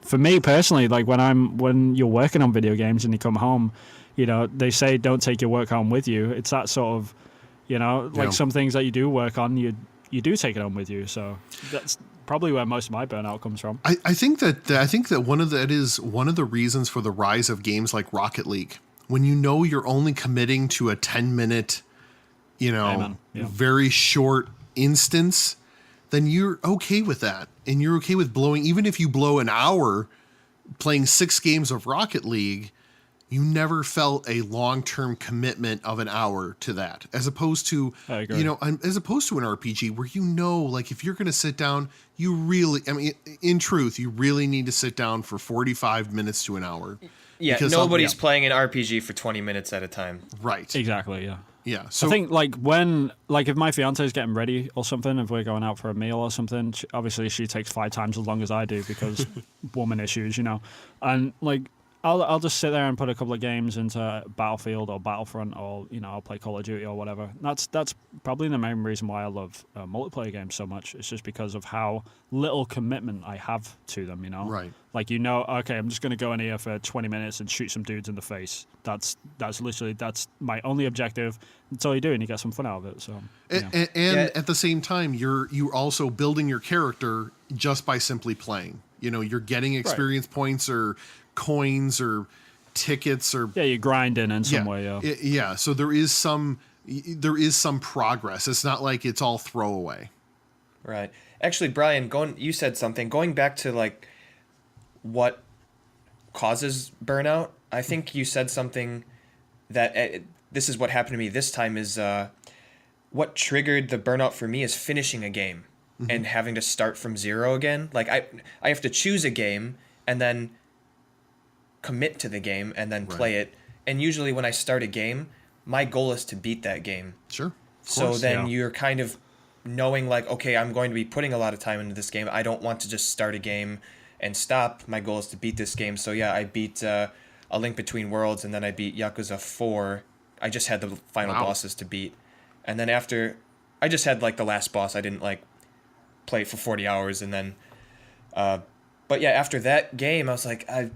for me personally, like when you're working on video games and you come home, they say don't take your work home with you. It's that sort of, some things that you do work on, you do take it home with you. So that's probably where most of my burnout comes from. I think that one of the reasons for the rise of games like Rocket League, when you're only committing to a 10-minute, very short instance, then you're okay with that. And you're okay with even if you blow an hour playing 6 games of Rocket League, you never felt a long-term commitment of an hour to that, as opposed to, as opposed to an RPG where, like if you're going to sit down, in truth, you really need to sit down for 45 minutes to an hour. Yeah, nobody's playing an RPG for 20 minutes at a time. Right. Exactly, yeah. Yeah. So I think if my fiance is getting ready or something, if we're going out for a meal or something, obviously she takes 5 times as long as I do because woman issues, and like I'll just sit there and put a couple of games into Battlefield or Battlefront, or I'll play Call of Duty or whatever. That's probably the main reason why I love multiplayer games so much. It's just because of how little commitment I have to them. Right. Like okay, I'm just going to go in here for 20 minutes and shoot some dudes in the face. That's literally my only objective. That's all you do, and you get some fun out of it. So and at the same time, you're also building your character just by simply playing. You're getting experience points or coins or tickets or you're grinding in some way. So there is some progress. It's not like it's all throwaway. Right. Actually, Brian, you said something going back to like what causes burnout. I think you said something that this is what happened to me this time is what triggered the burnout for me is finishing a game and having to start from zero again. Like I have to choose a game and then commit to the game and then play it. And usually when I start a game, my goal is to beat that game. Sure. So then you're kind of knowing like, okay, I'm going to be putting a lot of time into this game. I don't want to just start a game and stop. My goal is to beat this game. So yeah, I beat A Link Between Worlds, and then I beat Yakuza 4. I just had the final bosses to beat. And then after, I just had like the last boss. I didn't like play it for 40 hours and then But yeah, after that game, I was like, I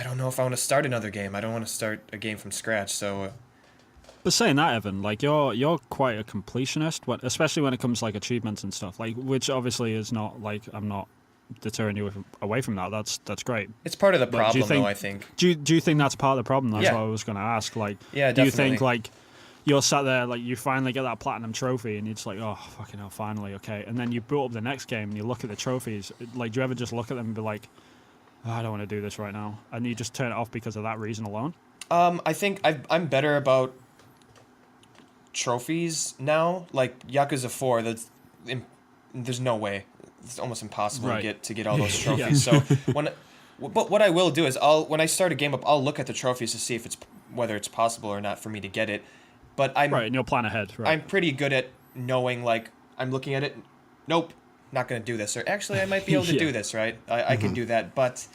don't know if I want to start another game. I don't want to start a game from scratch. So But saying that, Evan, like you're quite a completionist, especially when it comes to like achievements and stuff. Like, which obviously is not like I'm not deterring you away from that. That's great. it's part of the But problem, though, I think. Do you think that's part of the problem? That's Yeah. what I was going to ask. Like, Yeah, do you definitely. think like you're sat there, like you finally get that platinum trophy, and it's like, oh fucking hell, finally, okay. And then you boot up the next game, and you look at the trophies. Like, do you ever just look at them and be like, oh, I don't want to do this right now, and you just turn it off because of that reason alone? I think I'm better about trophies now. Like Yakuza 4, there's no way. It's almost impossible Right. to get all those Yeah. trophies. So but what I will do is when I start a game up, I'll look at the trophies to see if whether it's possible or not for me to get it. But Right, and you'll plan ahead. Right. I'm pretty good at knowing, like, I'm looking at it, nope, not going to do this. Or actually, I might be able to Yeah. do this, right? I can do that. But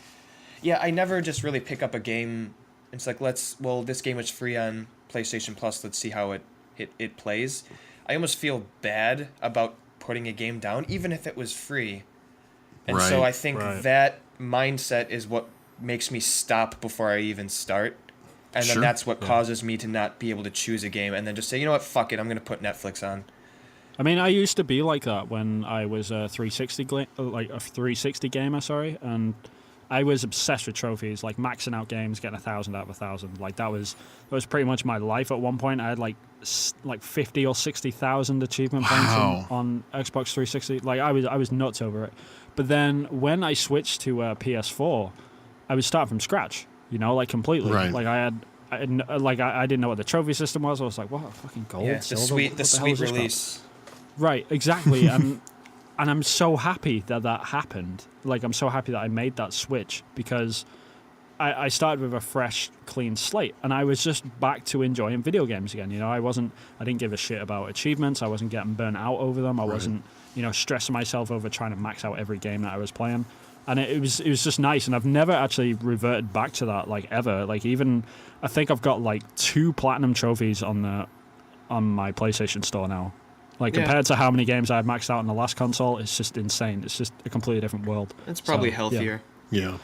yeah, I never just really pick up a game. It's like, this game is free on PlayStation Plus. Let's see how it plays. I almost feel bad about putting a game down, even if it was free. And so Right. I think Right. that mindset is what makes me stop before I even start. And then Sure. that's what causes me to not be able to choose a game and then just say, you know what, fuck it, I'm going to put Netflix on. I mean, I used to be like that when I was a 360 gamer, sorry, and I was obsessed with trophies, like maxing out games, getting 1,000 out of 1,000. Like that was pretty much my life at one point. I had like 50 or 60,000 achievement points Wow. on Xbox 360. Like I was nuts over it. But then when I switched to PS4, I was starting from scratch. You know, like completely. Right. Like I didn't know what the trophy system was. I was like, what, fucking gold, Yeah, the silver? sweet What the hell is this crap? release. Right, exactly. And I'm so happy that happened. Like, I'm so happy that I made that switch because I started with a fresh, clean slate, and I was just back to enjoying video games again. You know, I didn't give a shit about achievements. I wasn't getting burnt out over them. I wasn't, stressing myself over trying to max out every game that I was playing. And it was just nice, and I've never actually reverted back to that, like, ever. Like, even I think I've got like 2 platinum trophies on my PlayStation Store now. Like, Yeah. compared to how many games I had maxed out on the last console, it's just insane. It's just a completely different world. It's probably So, yeah. healthier. Yeah.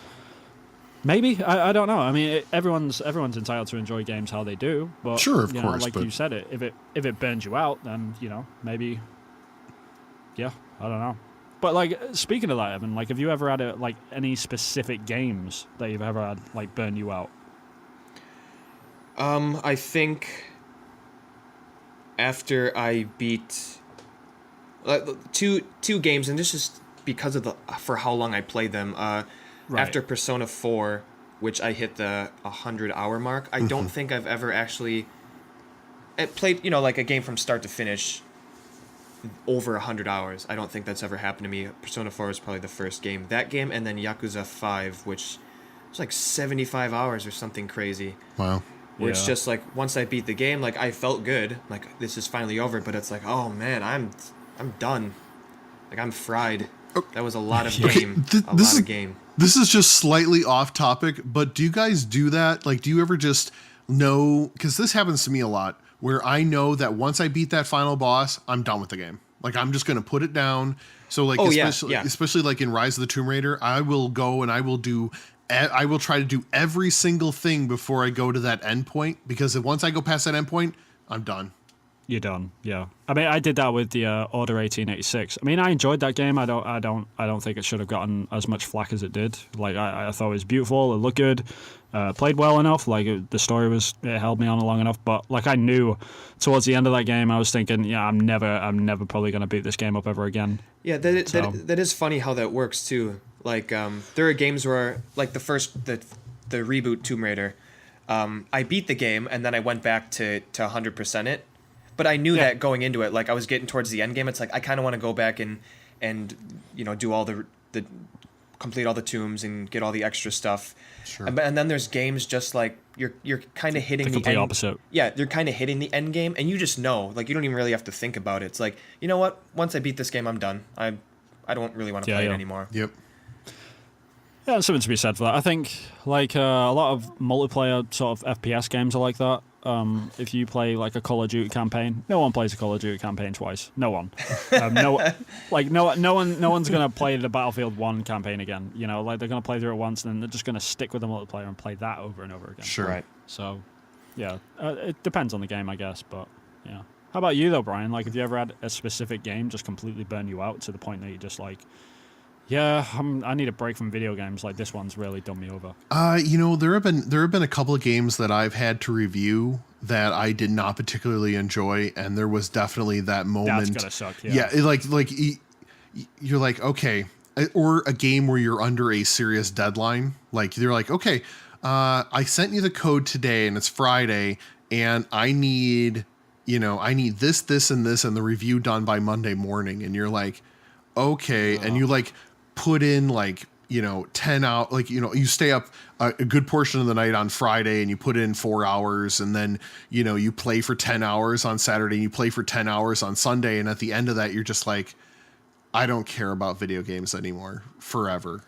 Maybe. I don't know. I mean, everyone's entitled to enjoy games how they do. But Sure, of you know, course, like but- you said, if it burns you out, then maybe. Yeah, I don't know. But like, speaking of that, Evan, like, have you ever had any specific games that you've ever had like burn you out? I think after I beat two games, and this is because of for how long I played them. Right. After Persona 4, which I hit the 100-hour mark, I don't think I've ever actually played, like a game from start to finish over 100 hours. I don't think that's ever happened to me. Persona 4 is probably the first game. That game, and then Yakuza 5, which was like 75 hours or something crazy. Wow. Where it's Yeah. just like, once I beat the game, like, I felt good. Like, this is finally over, but it's like, oh man, I'm done. Like, I'm fried. That was a lot of game. A lot of game. This is just slightly off topic, but do you guys do that? Like, do you ever just know? Because this happens to me a lot, where I know that once I beat that final boss, I'm done with the game. Like, I'm just gonna put it down. So, like, especially like in Rise of the Tomb Raider, I will go and I will try to do every single thing before I go to that end point, because once I go past that end point, I'm done. You're done. Yeah. I mean, I did that with the Order 1886. I mean, I enjoyed that game. I don't think it should have gotten as much flack as it did. Like, I thought it was beautiful. It looked good. Played well enough. Like, the story it held me on long enough. But like, I knew towards the end of that game, I was thinking, yeah, I'm never probably gonna beat this game up ever again. Yeah, that is funny how that works too. Like, there are games where, like, the reboot Tomb Raider, I beat the game and then I went back to 100% it. But I knew that going into it. Like, I was getting towards the end game. It's like, I kind of want to go back and do all the complete all the tombs and get all the extra stuff. Sure. And then there's games just like you're kind of hitting The the complete end. opposite. Yeah, you're kind of hitting the end game, and you just know. Like, you don't even really have to think about it. It's like, you know what? Once I beat this game, I'm done. I don't really want to play it anymore. Yep. Yeah, there's something to be said for that. I think like a lot of multiplayer sort of FPS games are like that. if you play like a Call of Duty campaign, no one plays a Call of Duty campaign twice. No one. No one's gonna play the Battlefield 1 campaign again. You know, like they're gonna play through it once, and then they're just gonna stick with the multiplayer and play that over and over again. Sure. Right. So, yeah, it depends on the game, I guess. But yeah. How about you though, Brian? Like, have you ever had a specific game just completely burn you out to the point that you're just like, yeah, I need a break from video games. Like this one's really done me over. You know, there have been a couple of games that I've had to review that I did not particularly enjoy, and there was definitely that moment. That's gonna suck. Yeah. You're like, okay, or a game where you're under a serious deadline. Like they're like, okay, I sent you the code today, and it's Friday, and I need this, and this, and the review done by Monday morning, and you're like, okay, and you like put in like 10 out, like you stay up a good portion of the night on Friday and you put in 4 hours, and then you play for 10 hours on Saturday and you play for 10 hours on Sunday, and at the end of that you're just like, I don't care about video games anymore forever.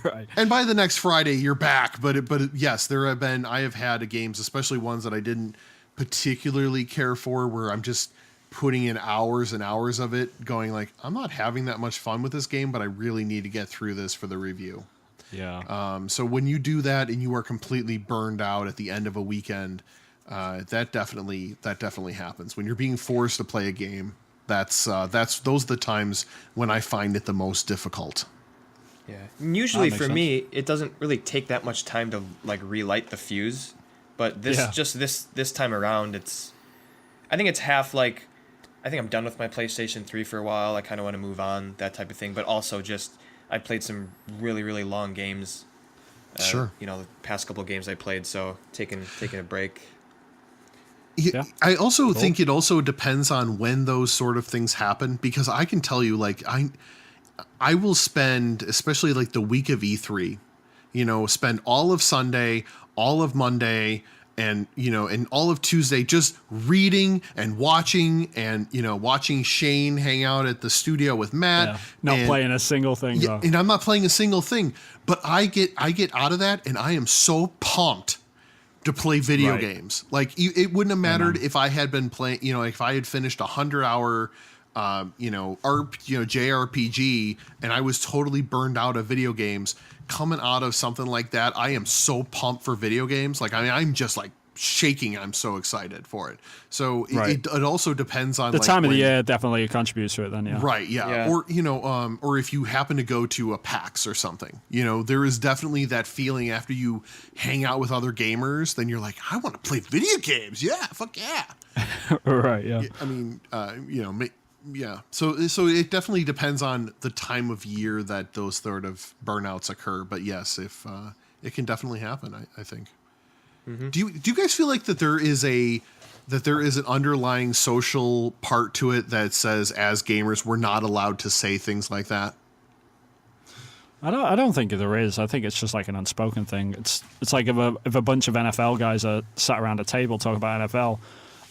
Right. And by the next Friday you're back, but yes, I have had games, especially ones that I didn't particularly care for, where I'm just putting in hours and hours of it, going like, I'm not having that much fun with this game, but I really need to get through this for the review. Yeah. So when you do that and you are completely burned out at the end of a weekend, that definitely happens. When you're being forced to play a game, those are the times when I find it the most difficult. Yeah. And usually for sense. me, it doesn't really take that much time to like relight the fuse, but this time around, I think it's half like, I think I'm done with my PlayStation 3 for a while. I kind of want to move on, that type of thing. But also just, I played some really, really long games. Sure. The past couple of games I played, so taking a break. Yeah. I also think it also depends on when those sort of things happen, because I can tell you, like, I will spend, especially like the week of E3, spend all of Sunday, all of Monday, and and all of Tuesday just reading and watching, and watching Shane hang out at the studio with Matt. Not playing a single thing. Yeah, and I'm not playing a single thing, but I get out of that and I am so pumped to play video games. Like it wouldn't have mattered if I had been playing, if I had finished 100-hour JRPG and I was totally burned out of video games. Coming out of something like that, I am so pumped for video games. Like, I mean, I'm just like shaking. I'm so excited for it. So it also depends on the time of the year. Definitely contributes to it then. Yeah. Right. Yeah. Or, or if you happen to go to a PAX or something, there is definitely that feeling after you hang out with other gamers, then you're like, I want to play video games. Yeah. Fuck yeah. Right. Yeah. I mean, yeah. So it definitely depends on the time of year that those sort of burnouts occur. But yes, if it can definitely happen, I think. Mm-hmm. Do you guys feel like that there is an underlying social part to it that says, as gamers, we're not allowed to say things like that? I don't think there is. I think it's just like an unspoken thing. It's like if a bunch of NFL guys are sat around a table talking about NFL,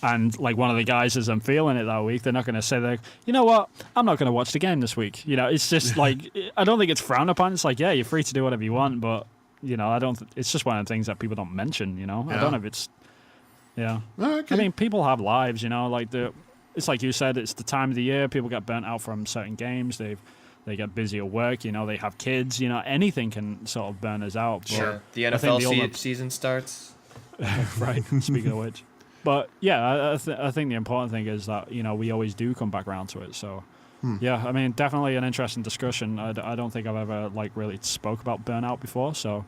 and like one of the guys isn't feeling it that week, they're not going to say, like, you know what, I'm not going to watch the game this week. It's just like, I don't think it's frowned upon. It's like, yeah, you're free to do whatever you want, but I don't. It's just one of the things that people don't mention. I don't know if it's. Yeah. Okay. I mean, people have lives. It's like you said. It's the time of the year. People get burnt out from certain games. They get busy at work. They have kids. Anything can sort of burn us out. But sure. The NFL season starts. Right. Speaking of which. But yeah, I think the important thing is that we always do come back around to it. So yeah, I mean, definitely an interesting discussion. I don't think I've ever really spoke about burnout before. So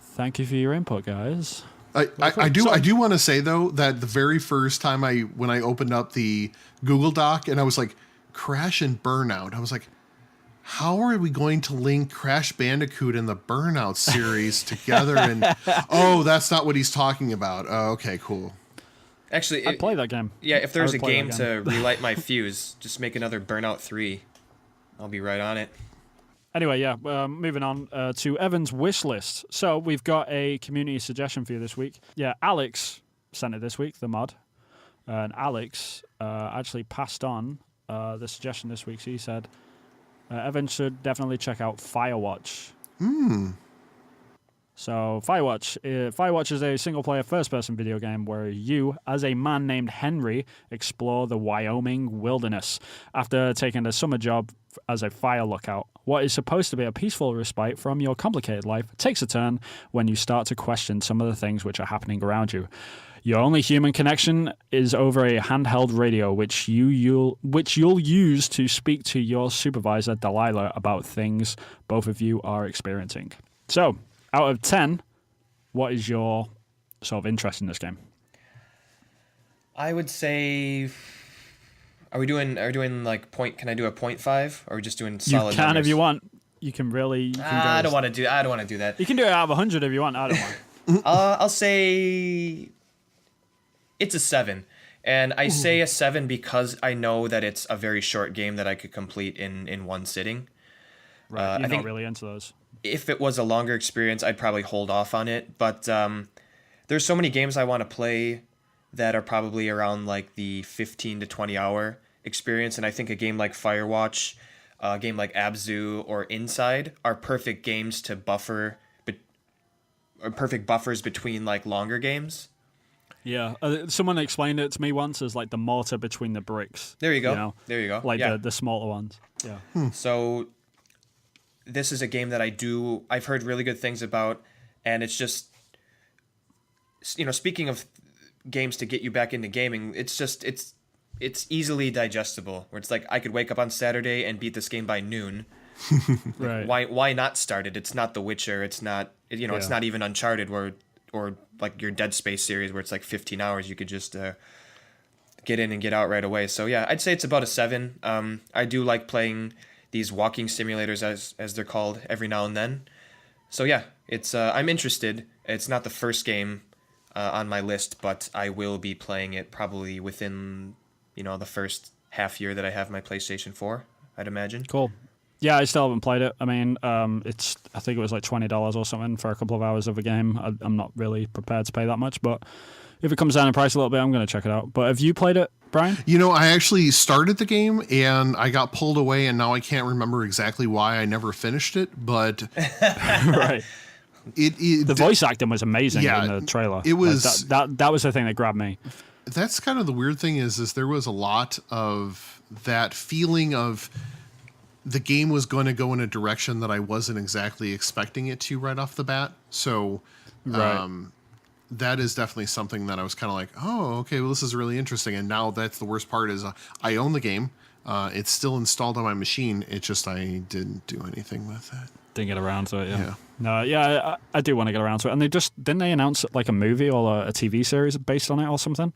thank you for your input, guys. I do want to say though that the very first time when I opened up the Google Doc and I was like, Crash and Burnout, I was like, how are we going to link Crash Bandicoot and the Burnout series together? And that's not what he's talking about. Oh, okay, cool. Actually, I'd play that game. Yeah, if there's a game to relight my fuse, just make another Burnout 3. I'll be right on it. Anyway, yeah, moving on to Evan's wish list. So we've got a community suggestion for you this week. Yeah, Alex sent it this week, the mod. And Alex actually passed on the suggestion this week. So he said, Evan should definitely check out Firewatch. So Firewatch is a single-player first-person video game where you, as a man named Henry, explore the Wyoming wilderness after taking a summer job as a fire lookout. What is supposed to be a peaceful respite from your complicated life takes a turn when you start to question some of the things which are happening around you. Your only human connection is over a handheld radio, which you'll use to speak to your supervisor, Delilah, about things both of you are experiencing. So, out of 10, what is your sort of interest in this game? I would say, are we doing like point? Can I do a 0.5? Or are we just doing solid? You can numbers? if you want. You can really. You can I don't want to do. I don't want to do that. You can do it out of 100 if you want. I don't want. I'll say it's a 7, and I say a 7 because I know that it's a very short game that I could complete in one sitting. Right, you're I think not really into those. if it was a longer experience, I'd probably hold off on it. But there's so many games I want to play that are probably around like the 15 to 20 hour experience, and I think a game like Firewatch, a game like Abzu or Inside are perfect games to buffer, or perfect buffers between like longer games. Yeah, someone explained it to me once as like the mortar between the bricks. There you go. You know? There you go. Like yeah. the smaller ones. Yeah. So this is a game that I've heard really good things about, and it's just, speaking of games to get you back into gaming, it's easily digestible, where it's like I could wake up on Saturday and beat this game by noon. Right. Why not start it? It's not The Witcher, it's not it's not even Uncharted or like your Dead Space series where it's like 15 hours you could just get in and get out right away. So yeah, I'd say it's about a 7. I do like playing these walking simulators as they're called every now and then. So yeah, it's I'm interested. It's not the first game on my list, but I will be playing it probably within the first half year that I have my PlayStation 4, I'd imagine. Cool. Yeah, I still haven't played it. I mean, I think it was like $20 or something for a couple of hours of a game. I'm not really prepared to pay that much, but if it comes down in price a little bit, I'm going to check it out. But have you played it, Brian? I actually started the game and I got pulled away, and now I can't remember exactly why I never finished it, but Right. The voice acting was amazing Yeah, in the trailer. it was- that was the thing that grabbed me. that's kind of the weird thing is there was a lot of that feeling of the game was going to go in a direction that I wasn't exactly expecting it to right off the bat. So Right. that is definitely something that I was kind of like, oh, okay, well, this is really interesting. And now that's the worst part is I own the game. It's still installed on my machine. It's just I didn't do anything with it. Didn't get around to it, yeah. Yeah. No, yeah, I do want to get around to it. And didn't they announce like a movie or a TV series based on it or something?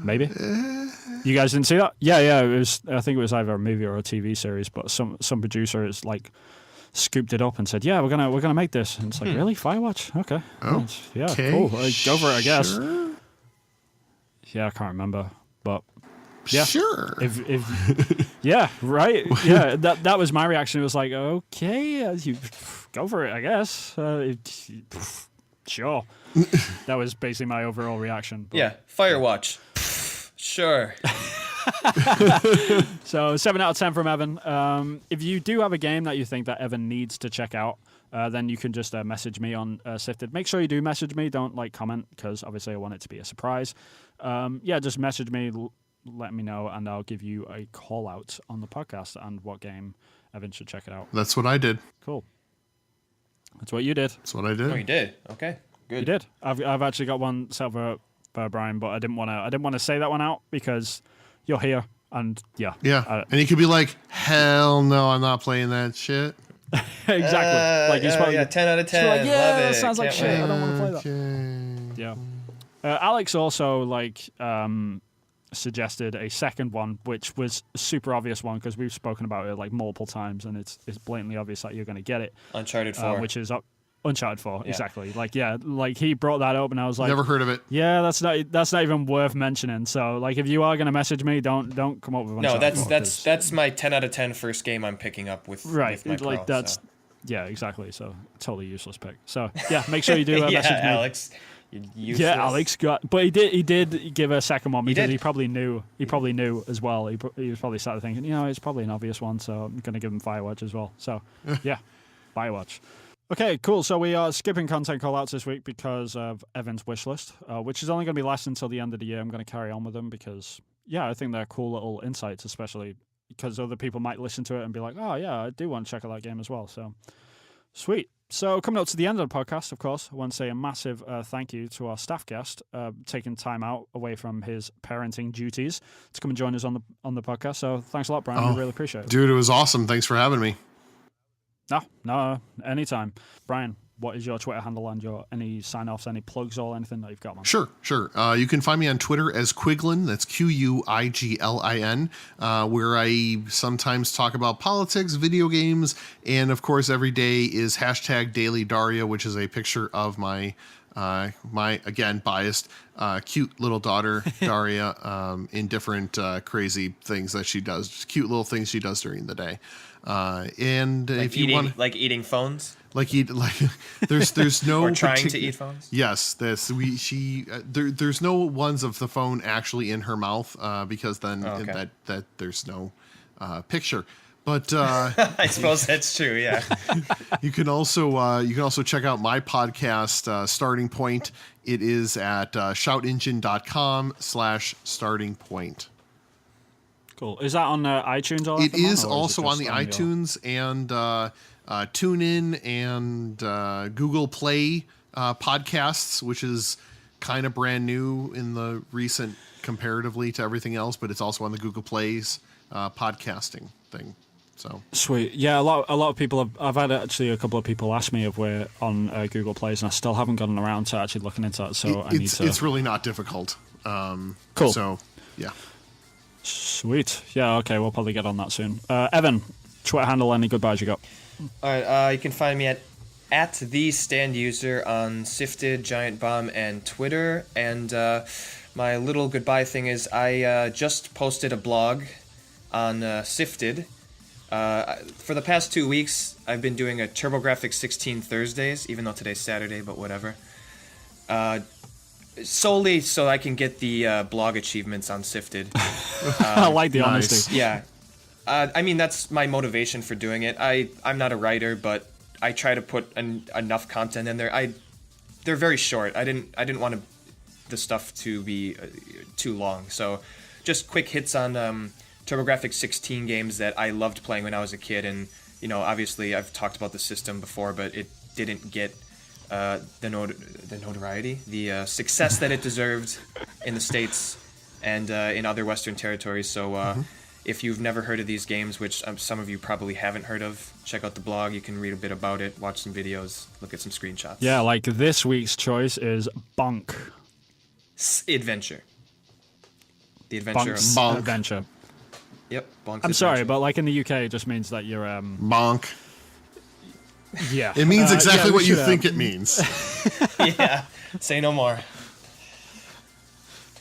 Maybe. You guys didn't see that? Yeah. It was. I think it was either a movie or a TV series. But some producer is like scooped it up and said, "Yeah, we're gonna make this." And it's like, really, Firewatch? Okay. Oh, Yeah, okay, cool. Go for it, I guess. Sure. Yeah, I can't remember, but yeah, Sure. If yeah, right. Yeah, that was my reaction. It was like, okay, you go for it, I guess. Sure. That was basically my overall reaction. But. Yeah, Firewatch. Sure. So 7 out of 10 from Evan. If you do have a game that you think that Evan needs to check out, then you can just message me on Sifted. Make sure you do message me. Don't comment because obviously I want it to be a surprise. Just message me, let me know, and I'll give you a call out on the podcast and what game Evan should check it out. That's what I did. Cool. That's what you did. That's what I did. Oh, you did? Okay, good. You did. I've actually got one set for Brian, but I didn't want to say that one out because you're here, and yeah. And you could be like, hell no, I'm not playing that shit. Exactly. Like he's probably 10 out of 10. like, yeah, Love it. that sounds like Can't shit. wait. I don't want to play that. Okay. Yeah. Alex also suggested a second one, which was a super obvious one because we've spoken about it like multiple times, and it's blatantly obvious that you're going to get it. Uncharted 4. Which is Uncharted 4, Yeah. exactly. Like he brought that up, and I was like, Never heard of it. yeah, that's not even worth mentioning. So like, if you are going to message me, don't come up with No, Uncharted 4, that's my 10 out of 10 first game I'm picking up with right. with my Like Pro, that's so. yeah, exactly. So totally useless pick. So yeah, make sure you do yeah, message me. Alex. You useless. Yeah, Alex but he did give a second one because did. he probably knew as well. He was probably started thinking, it's probably an obvious one, so I'm going to give him Firewatch as well. So yeah, Firewatch. Okay, cool. So we are skipping content call-outs this week because of Evan's wish list, which is only going to be last until the end of the year. I'm going to carry on with them because, I think they're cool little insights, especially because other people might listen to it and be like, oh, yeah, I do want to check out that game as well. So, sweet. So coming up to the end of the podcast, of course, I want to say a massive thank you to our staff guest taking time out away from his parenting duties to come and join us on the podcast. So thanks a lot, Brian. We really appreciate it. Dude, it was awesome. Thanks for having me. No, anytime. Brian, what is your Twitter handle and any sign-offs, any plugs or anything that you've got, man? Sure. You can find me on Twitter as Quiglin. That's Quiglin, where I sometimes talk about politics, video games, and of course every day is #DailyDaria, which is a picture of my again biased cute little daughter Daria in different crazy things that she does, just cute little things she does during the day. And like if you want, eating phones, there's no or trying to eat phones. Yes, there's no ones of the phone actually in her mouth because then that there's no picture. But I suppose that's true. Yeah. you can also check out my podcast, Starting Point. It is at shoutengine.com/starting point. Cool. Is that on iTunes? It is also on the iTunes and TuneIn and Google Play podcasts, which is kind of brand new in the recent comparatively to everything else, but it's also on the Google Play's podcasting thing. So sweet. Yeah, a lot of people I've had actually a couple of people ask me if we're on Google Plays, and I still haven't gotten around to actually looking into that. So it's really not difficult. Cool. So yeah. Sweet. Yeah, okay, we'll probably get on that soon. Evan, Twitter handle, any goodbyes you got? All right, you can find me at the stand user on Sifted, Giant Bomb, and Twitter. And my little goodbye thing is I just posted a blog on Sifted. For the past 2 weeks, I've been doing a TurboGrafx 16 Thursdays, even though today's Saturday, but whatever. Solely so I can get the blog achievements on Sifted. I like the honesty. Yeah. I mean, that's my motivation for doing it. I'm not a writer, but I try to put enough content in there. They're very short. I didn't want the stuff to be too long. So just quick hits on TurboGrafx 16 games that I loved playing when I was a kid. And, obviously I've talked about the system before, but it didn't get the notoriety, the success that it deserved in the States and in other Western territories. So if you've never heard of these games, which some of you probably haven't heard of, check out the blog. You can read a bit about it, watch some videos, look at some screenshots. Yeah, like this week's choice is Bonk. Adventure. The adventure Bonk's of Bonk. Adventure. Yep, Bonk's I'm sorry, Adventure. but like in the UK, it just means that you're Bonk. Yeah. It means exactly what you should, think it means. Yeah, say no more.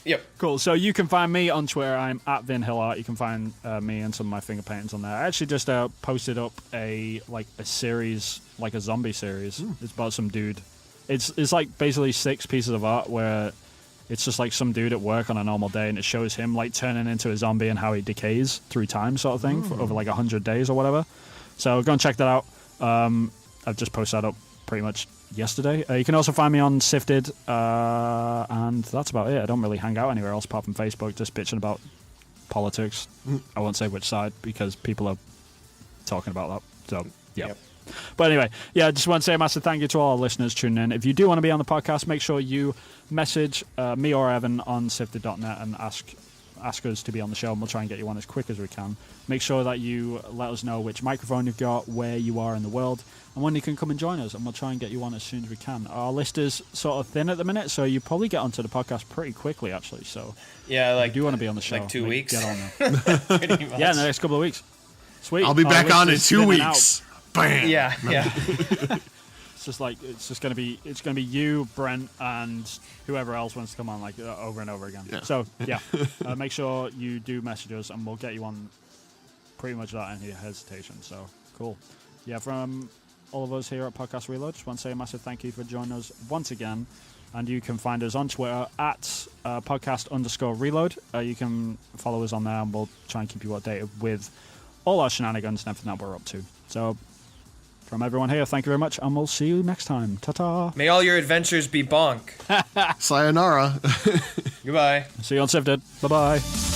Yep. Cool. So you can find me on Twitter. I'm at Vin Hillart. You can find me and some of my finger paintings on there. I actually just posted up a series, like a zombie series. It's about some dude. It's like basically 6 pieces of art where it's just like some dude at work on a normal day, and it shows him like turning into a zombie and how he decays through time, sort of thing, for over like 100 days or whatever. So go and check that out. I've just posted that up pretty much yesterday. You can also find me on Sifted, and that's about it. I don't really hang out anywhere else apart from Facebook, just bitching about politics. I won't say which side because people are talking about that. So, yeah. Yep. But anyway, I just want to say a massive thank you to all our listeners tuning in. If you do want to be on the podcast, make sure you message me or Evan on sifted.net and ask us to be on the show, and we'll try and get you on as quick as we can. Make sure that you let us know which microphone you've got, where you are in the world, and when you can come and join us, and we'll try and get you on as soon as we can. Our list is sort of thin at the minute, so you probably get onto the podcast pretty quickly, actually. So Yeah, if you do want to be on the show, like 2 weeks. Get on there. Pretty much. Yeah, in the next couple of weeks. Sweet. I'll be Our back list on in is 2 spinning out. weeks. Bam. Yeah. It's gonna be you, Brent, and whoever else wants to come on over and over again. Yeah. So make sure you do message us, and we'll get you on pretty much without any hesitation. So cool. Yeah, from all of us here at Podcast Reload, just want to say a massive thank you for joining us once again. And you can find us on Twitter at podcast_reload. You can follow us on there, and we'll try and keep you updated with all our shenanigans and everything that we're up to. So from everyone here, thank you very much, and we'll see you next time. Ta-ta. May all your adventures be bonk. Sayonara. Goodbye. See you on Sifted. Bye-bye.